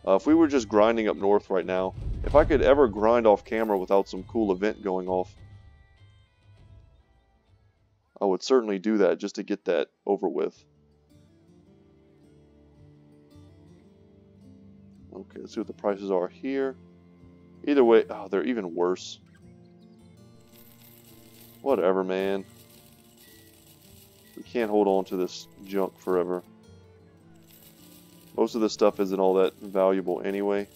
If we were just grinding up north right now, if I could ever grind off camera without some cool event going off, I would certainly do that just to get that over with. Okay, let's see what the prices are here. Either way, oh, they're even worse. Whatever, man. We can't hold on to this junk forever. Most of this stuff isn't all that valuable anyway.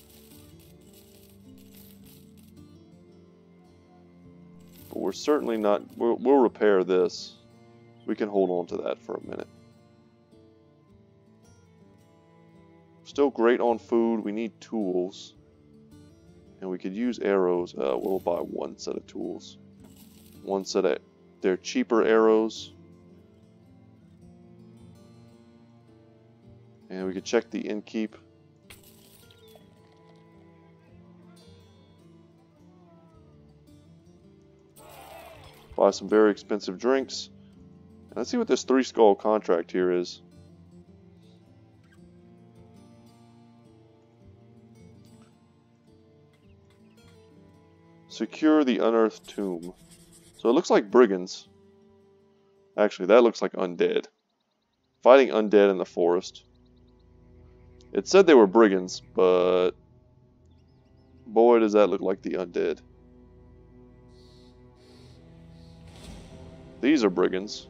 But we're certainly not... We'll repair this. We can hold on to that for a minute. Still great on food. We need tools. And we could use arrows. We'll buy one set of tools. One set of their cheaper arrows. And we could check the innkeep. Buy some very expensive drinks. And let's see what this 3 skull contract here is. Secure the unearthed tomb. So it looks like brigands. Actually, that looks like undead. Fighting undead in the forest. It said they were brigands, but boy does that look like the undead. These are brigands.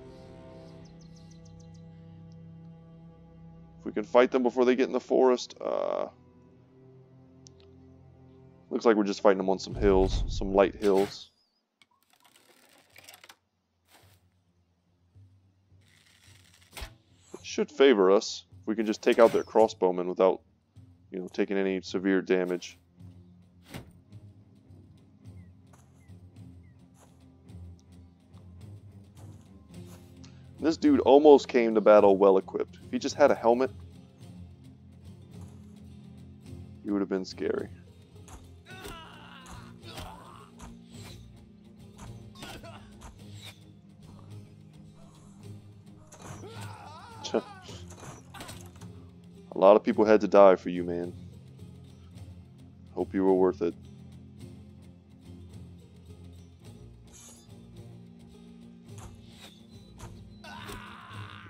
If we can fight them before they get in the forest, looks like we're just fighting them on some hills, some light hills. It should favor us if we can just take out their crossbowmen without, you know, taking any severe damage. This dude almost came to battle well equipped. If he just had a helmet, he would have been scary. A lot of people had to die for you, man. Hope you were worth it.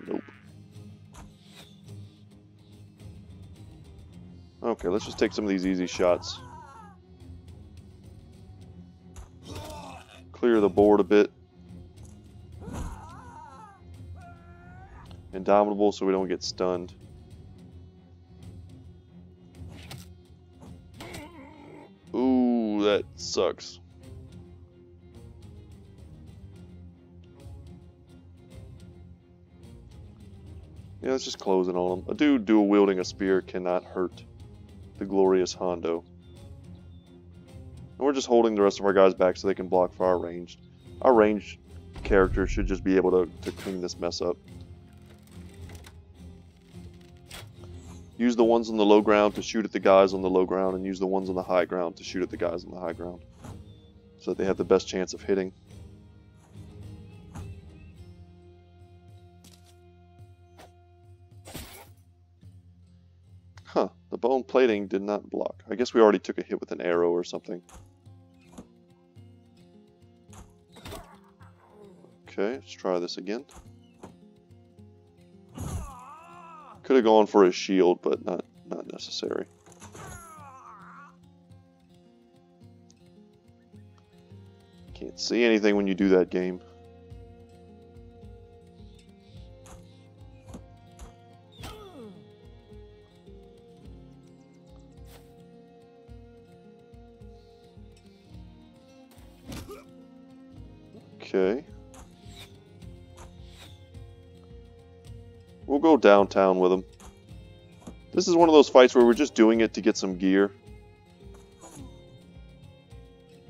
Nope. Okay, let's just take some of these easy shots. Clear the board a bit. Indomitable so we don't get stunned. Ooh, that sucks. Yeah, let's just close it on him. A dude dual wielding a spear cannot hurt the glorious Hondo. And we're just holding the rest of our guys back so they can block for our ranged. Our ranged character should just be able to clean this mess up. Use the ones on the low ground to shoot at the guys on the low ground, and use the ones on the high ground to shoot at the guys on the high ground, so that they have the best chance of hitting. Huh, the bone plating did not block. I guess we already took a hit with an arrow or something. Okay, let's try this again. Could have gone for his shield, but not necessary. Can't see anything when you do that, game. Okay. We'll go downtown with him. This is one of those fights where we're just doing it to get some gear.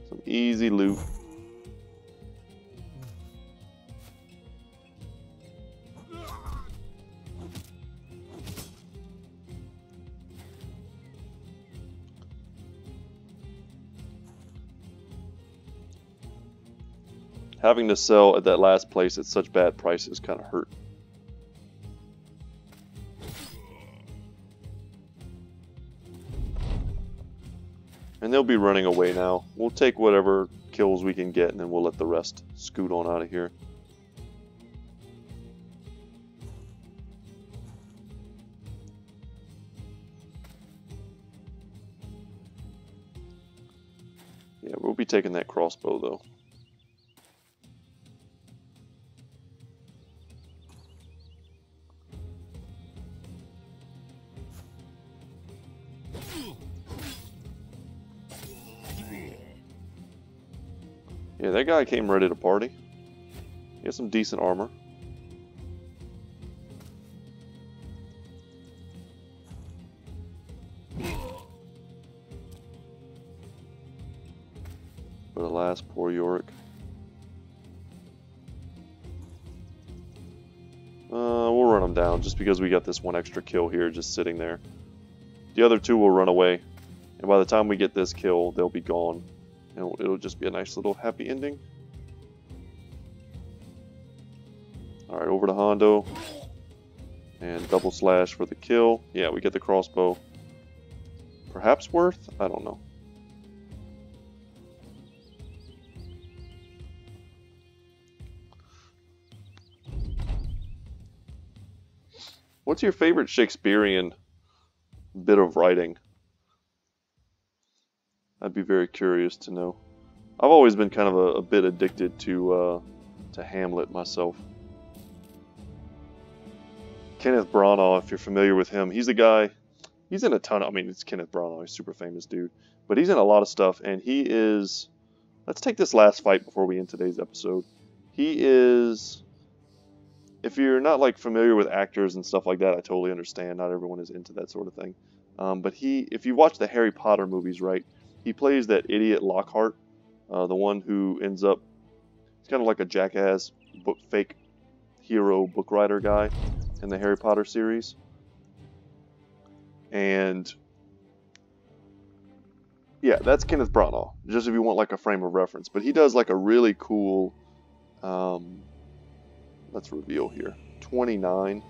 Some easy loot. Having to sell at that last place at such bad prices kind of hurt. And they'll be running away now. We'll take whatever kills we can get, and then we'll let the rest scoot on out of here. Yeah, we'll be taking that crossbow, though. Yeah, that guy came ready to party. He has some decent armor. But alas, poor Yorick. run down just because we got this one extra kill here just sitting there. The other two will run away, and by the time we get this kill, they'll be gone. And it'll just be a nice little happy ending. Alright, over to Hondo. And double slash for the kill. Yeah, we get the crossbow. Perhaps worth? I don't know. What's your favorite Shakespearean bit of writing? I'd be very curious to know. I've always been kind of a bit addicted to Hamlet myself. Kenneth Branagh, if you're familiar with him, he's a guy, he's in a ton of, I mean, it's Kenneth Branagh, he's a super famous dude, but he's in a lot of stuff, and he is, let's take this last fight before we end today's episode. He is, if you're not like familiar with actors and stuff like that, I totally understand, not everyone is into that sort of thing, but if you watch the Harry Potter movies, right, he plays that idiot Lockhart, the one who ends up, he's kind of like a jackass, fake hero book writer guy in the Harry Potter series. And yeah, that's Kenneth Branagh, just if you want like a frame of reference. But he does like a really cool, let's reveal here, 29.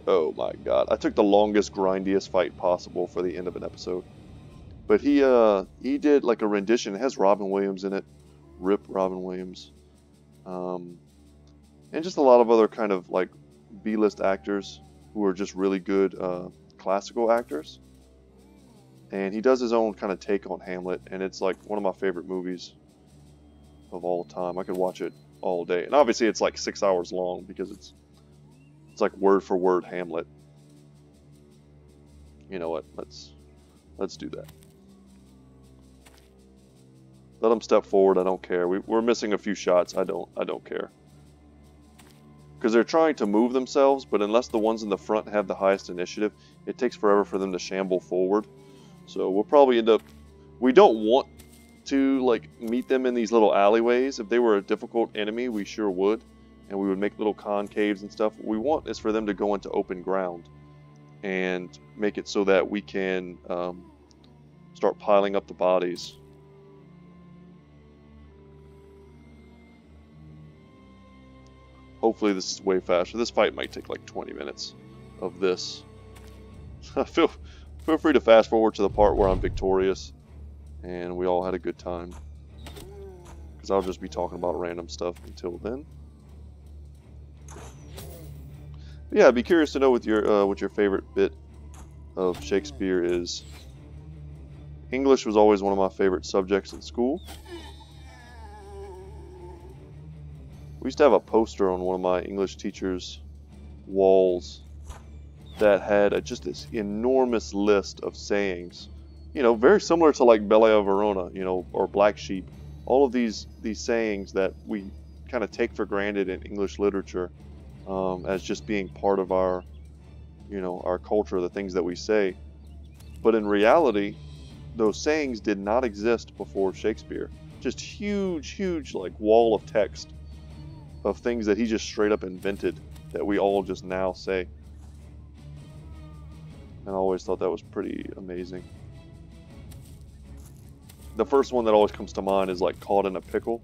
Oh my god, I took the longest, grindiest fight possible for the end of an episode. But he did like a rendition, it has Robin Williams in it, RIP Robin Williams. And just a lot of other kind of like B-list actors who are just really good classical actors. And he does his own kind of take on Hamlet, and it's like one of my favorite movies of all time. I could watch it all day. And obviously it's like 6 hours long because it's like word for word Hamlet. You know what? Let's do that. Let them step forward. I don't care. We're missing a few shots. I don't care. Because they're trying to move themselves, but unless the ones in the front have the highest initiative, it takes forever for them to shamble forward. So we'll probably end up... We don't want to like meet them in these little alleyways. If they were a difficult enemy, we sure would. And we would make little concaves and stuff. What we want is for them to go into open ground and make it so that we can start piling up the bodies. Hopefully this is way faster. This fight might take like 20 minutes of this. feel free to fast forward to the part where I'm victorious and we all had a good time. Because I'll just be talking about random stuff until then. But yeah, I'd be curious to know what your favorite bit of Shakespeare is. English was always one of my favorite subjects in school. We used to have a poster on one of my English teacher's walls that had just this enormous list of sayings. You know, very similar to like Bella Verona, you know, or Black Sheep. All of these sayings that we kind of take for granted in English literature as just being part of our, you know, our culture, the things that we say. But in reality, those sayings did not exist before Shakespeare. Just huge like wall of text of things that he just straight up invented that we all just now say. And I always thought that was pretty amazing. The first one that always comes to mind is like caught in a pickle.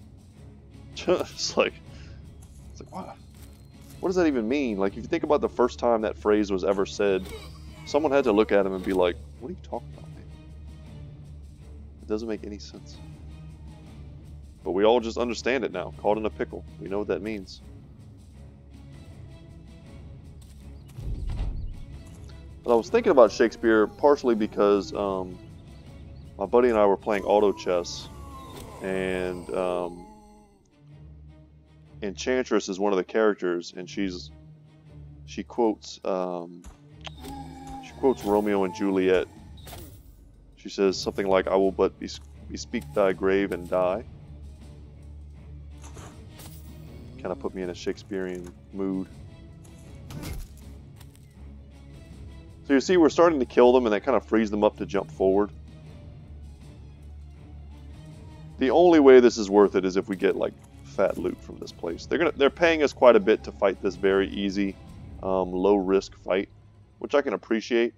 it's like wow, what does that even mean? Like if you think about the first time that phrase was ever said, someone had to look at him and be like, what are you talking about, man? It doesn't make any sense. But we all just understand it now. Caught in a pickle. We know what that means. But I was thinking about Shakespeare partially because my buddy and I were playing auto chess, and Enchantress is one of the characters, and she quotes Romeo and Juliet. She says something like, "I will but bespeak thy grave and die." Kind of put me in a Shakespearean mood. So you see, we're starting to kill them, and that kind of frees them up to jump forward. The only way this is worth it is if we get like fat loot from this place. They're paying us quite a bit to fight this very easy low risk fight, which I can appreciate,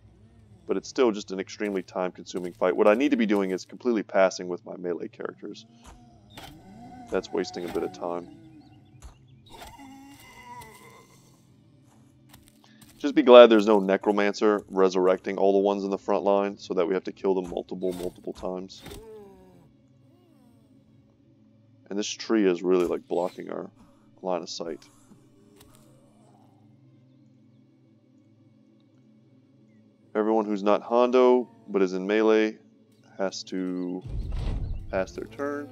but it's still just an extremely time consuming fight. What I need to be doing is completely passing with my melee characters. That's wasting a bit of time. Just be glad there's no necromancer resurrecting all the ones in the front line so that we have to kill them multiple times. And this tree is really like blocking our line of sight. Everyone who's not Hondo but is in melee has to pass their turn.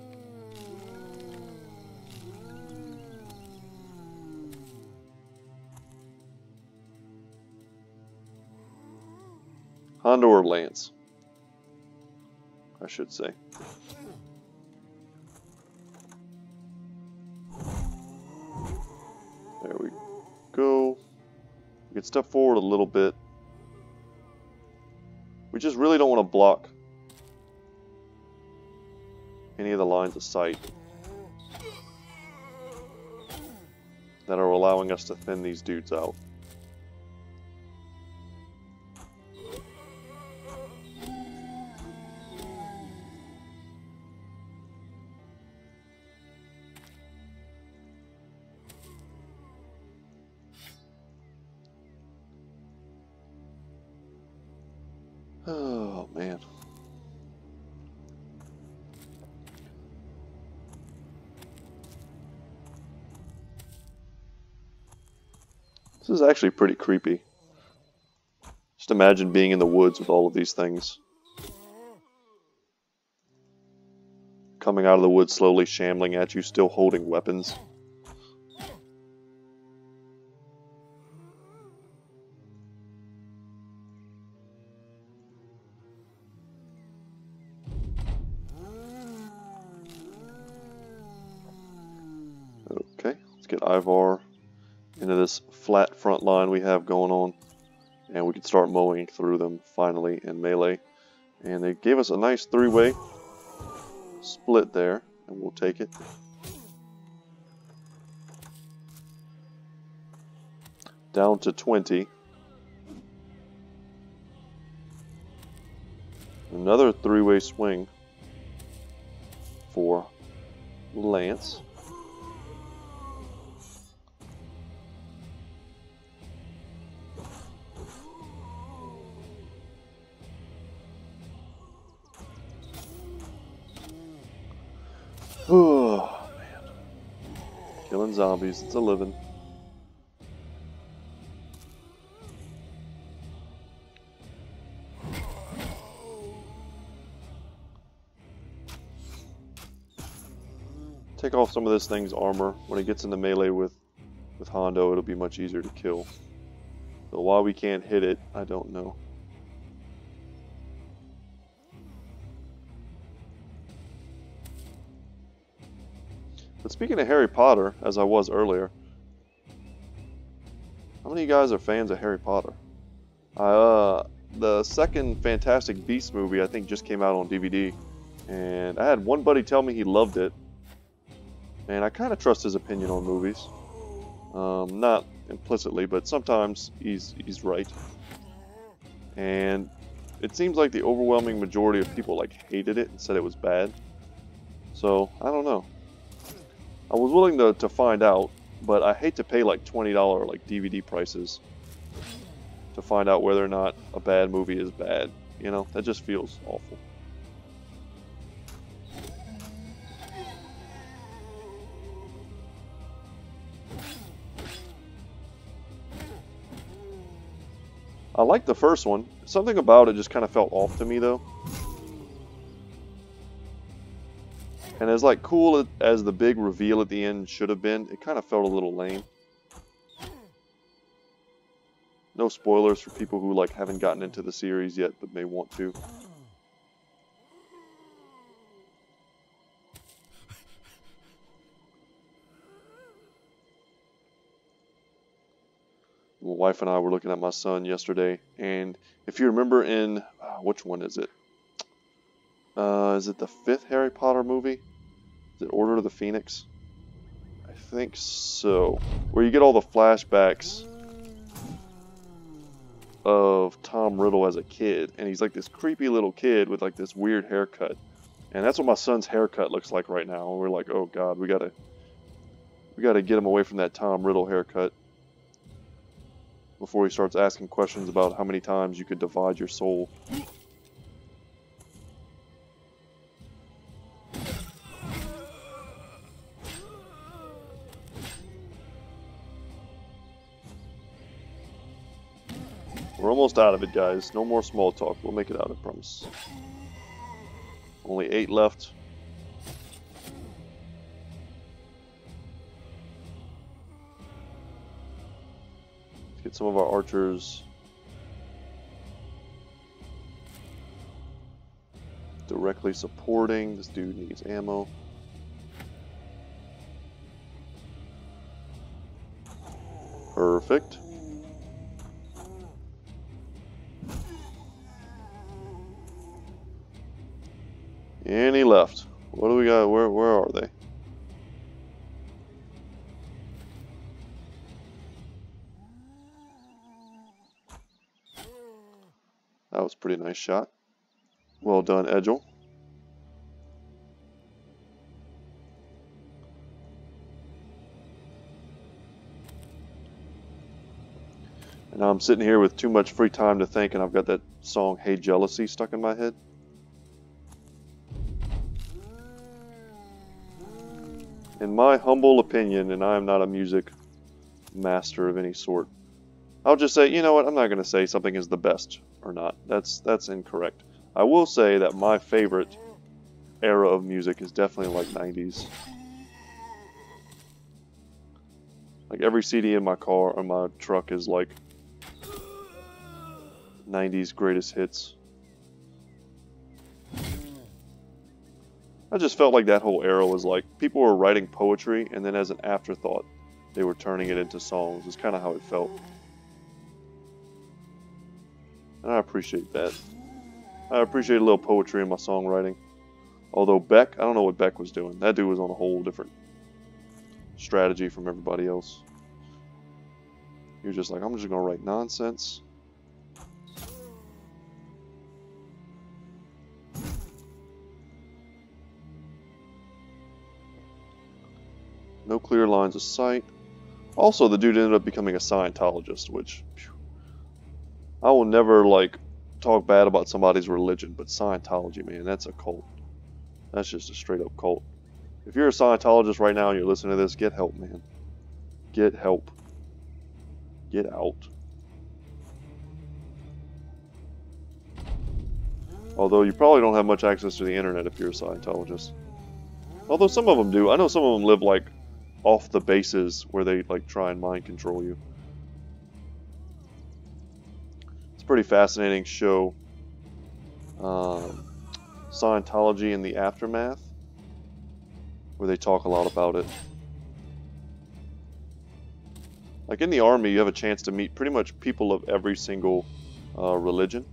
Hondo or Lance, I should say. There we go. We can step forward a little bit. We just really don't want to block any of the lines of sight that are allowing us to thin these dudes out. Oh, man. This is actually pretty creepy. Just imagine being in the woods with all of these things. Coming out of the woods slowly shambling at you, still holding weapons. Okay, let's get Ivar into this flat front line we have going on, and we can start mowing through them finally in melee. And they gave us a nice three-way split there, and we'll take it. Down to 20. Another three-way swing for Lance. Oh, man. Killing zombies, it's a living. Take off some of this thing's armor. When it gets into melee with Hondo, it'll be much easier to kill. So why we can't hit it, I don't know. But speaking of Harry Potter, as I was earlier, how many of you guys are fans of Harry Potter? The second Fantastic Beasts movie, I think, just came out on DVD. And I had one buddy tell me he loved it. And I kind of trust his opinion on movies. Not implicitly, but sometimes he's right. And it seems like the overwhelming majority of people hated it and said it was bad. So, I don't know. I was willing to find out, but I hate to pay $20 DVD prices to find out whether or not a bad movie is bad. You know, that just feels awful. I liked the first one. Something about it just kind of felt off to me, though. And as cool as the big reveal at the end should have been, it kind of felt a little lame. No spoilers for people who haven't gotten into the series yet but may want to. My wife and I were looking at my son yesterday, and if you remember in which one is it? Is it the 5th Harry Potter movie? Is it Order of the Phoenix? I think so. Where you get all the flashbacks of Tom Riddle as a kid, and he's like this creepy little kid with like this weird haircut, and that's what my son's haircut looks like right now. And we're like, oh God, we gotta get him away from that Tom Riddle haircut before he starts asking questions about how many times you could divide your soul. We're almost out of it, guys. No more small talk. We'll make it out, I promise. Only 8 left. Let's get some of our archers directly supporting. This dude needs ammo. Perfect. And he left. What do we got? Where are they? That was a pretty nice shot. Well done, Edgel. And now I'm sitting here with too much free time to think, and I've got that song Hey Jealousy stuck in my head. In my humble opinion, and I am not a music master of any sort, I'll just say, you know what, I'm not going to say something is the best or not. That's incorrect. I will say that my favorite era of music is definitely like 90s. Like every CD in my car or my truck is like 90s greatest hits. I just felt like that whole era was like people were writing poetry, and then as an afterthought they were turning it into songs. It's kind of how it felt, and I appreciate that. I appreciate a little poetry in my songwriting. Although Beck, I don't know what Beck was doing. That dude was on a whole different strategy from everybody else. He was just like, I'm just gonna write nonsense. No clear lines of sight. Also, the dude ended up becoming a Scientologist, which, phew, I will never, like, talk bad about somebody's religion, but Scientology, man, that's a cult. That's just a straight-up cult. If you're a Scientologist right now and you're listening to this, get help, man. Get help. Get out. Although you probably don't have much access to the internet if you're a Scientologist. Although some of them do. I know some of them live, like, off the bases where they like try and mind control you. It's a pretty fascinating show. Scientology in the Aftermath, where they talk a lot about it. Like in the army, you have a chance to meet pretty much people of every single religion.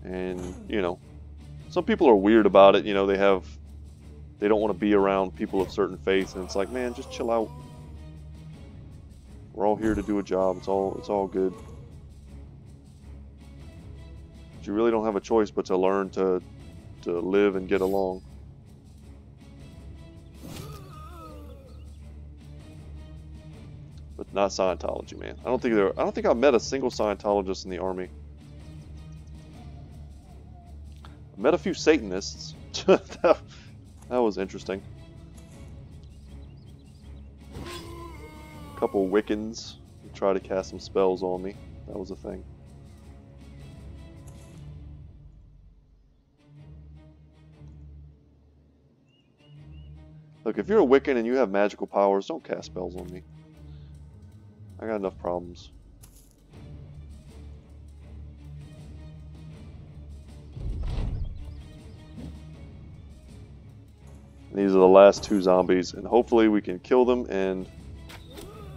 And, you know, some people are weird about it. You know, they don't want to be around people of certain faiths, and it's like, man, just chill out. We're all here to do a job. It's all good. But you really don't have a choice but to learn to live and get along. But not Scientology, man. I don't think I've met a single Scientologist in the army. I met a few Satanists. That was interesting. A couple Wiccans who tried to cast some spells on me. That was a thing. Look, if you're a Wiccan and you have magical powers, don't cast spells on me. I got enough problems. These are the last 2 zombies, and hopefully we can kill them and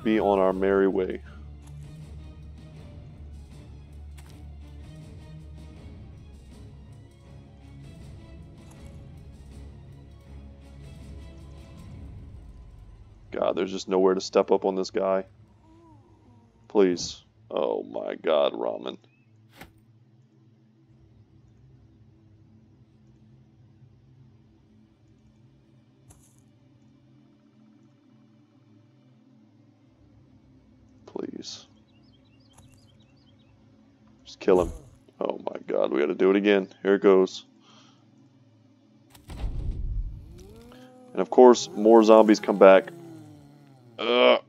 be on our merry way. God, there's just nowhere to step up on this guy. Please. Oh my god, ramen. Please. Just kill him. Oh my god, we gotta do it again. Here it goes. And of course, more zombies come back. Ugh.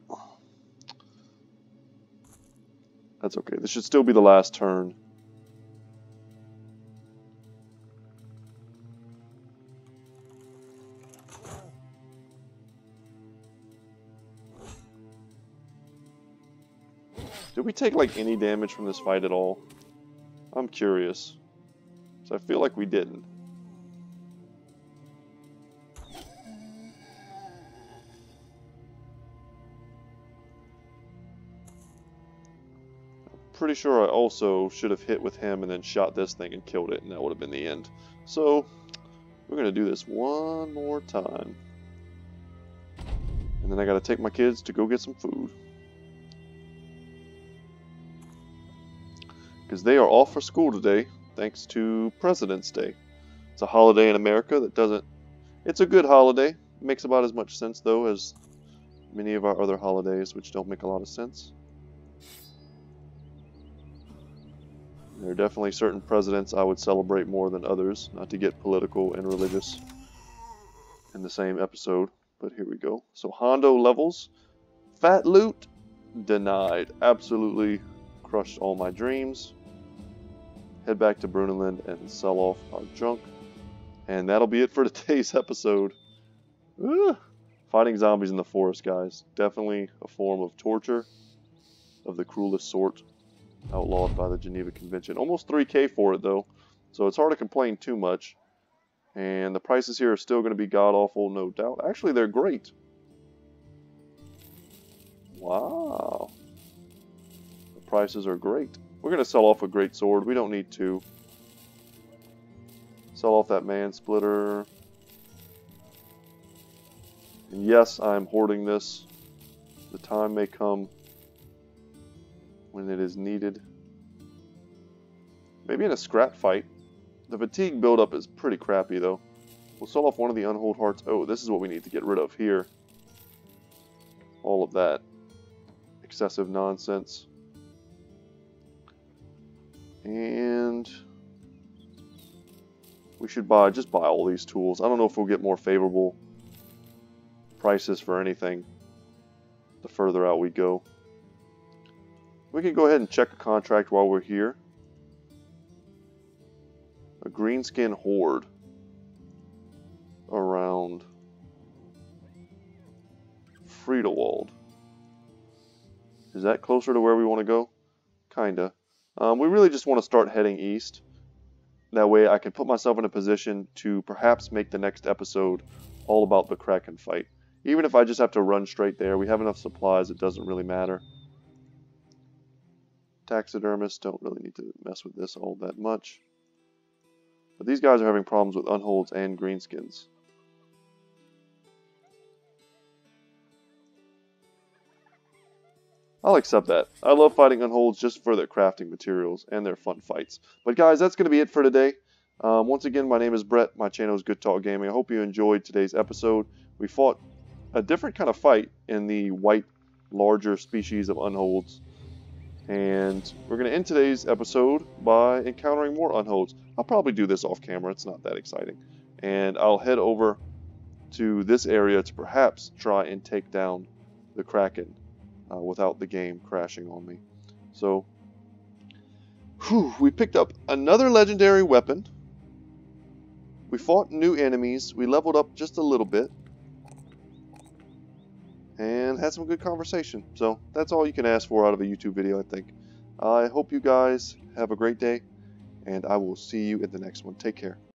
That's okay. This should still be the last turn. Did we take like any damage from this fight at all? I'm curious. So I feel like we didn't. Pretty sure I also should have hit with him and then shot this thing and killed it, and that would have been the end. So we're gonna do this one more time, and then I gotta take my kids to go get some food because they are off for school today thanks to President's Day. It's a holiday in America that doesn't. It's a good holiday. It makes about as much sense though as many of our other holidays, which don't make a lot of sense. There are definitely certain presidents I would celebrate more than others, not to get political and religious in the same episode, but here we go. So Hondo levels, fat loot, denied. Absolutely crushed all my dreams. Head back to Bruneland and sell off our junk. And that'll be it for today's episode. Fighting zombies in the forest, guys. Definitely a form of torture of the cruelest sort. Outlawed by the Geneva Convention. Almost 3K for it though, so it's hard to complain too much. And the prices here are still going to be god-awful, no doubt. Actually, they're great. Wow. The prices are great. We're going to sell off a great sword. We don't need to. Sell off that man splitter. And yes, I'm hoarding this. The time may come when it is needed. Maybe in a scrap fight. The fatigue buildup is pretty crappy though. We'll sell off one of the Unhold hearts. Oh, this is what we need to get rid of here. All of that excessive nonsense. And we should just buy all these tools. I don't know if we'll get more favorable prices for anything the further out we go. We can go ahead and check a contract while we're here. A greenskin horde around Friedewald. Is that closer to where we want to go? Kinda. We really just want to start heading east. That way I can put myself in a position to perhaps make the next episode all about the Kraken fight. Even if I just have to run straight there, we have enough supplies, it doesn't really matter. Taxidermists don't really need to mess with this all that much. But these guys are having problems with Unholds and greenskins. I'll accept that. I love fighting Unholds just for their crafting materials and their fun fights. But guys, that's going to be it for today. Once again, my name is Brett. My channel is Good Talk Gaming. I hope you enjoyed today's episode. We fought a different kind of fight in the white, larger species of Unholds. And we're going to end today's episode by encountering more Unholds. I'll probably do this off camera. It's not that exciting. And I'll head over to this area to perhaps try and take down the Kraken without the game crashing on me. So, we picked up another legendary weapon. We fought new enemies. We leveled up just a little bit. And had some good conversation. So that's all you can ask for out of a YouTube video, I think. I hope you guys have a great day, and I will see you in the next one. Take care.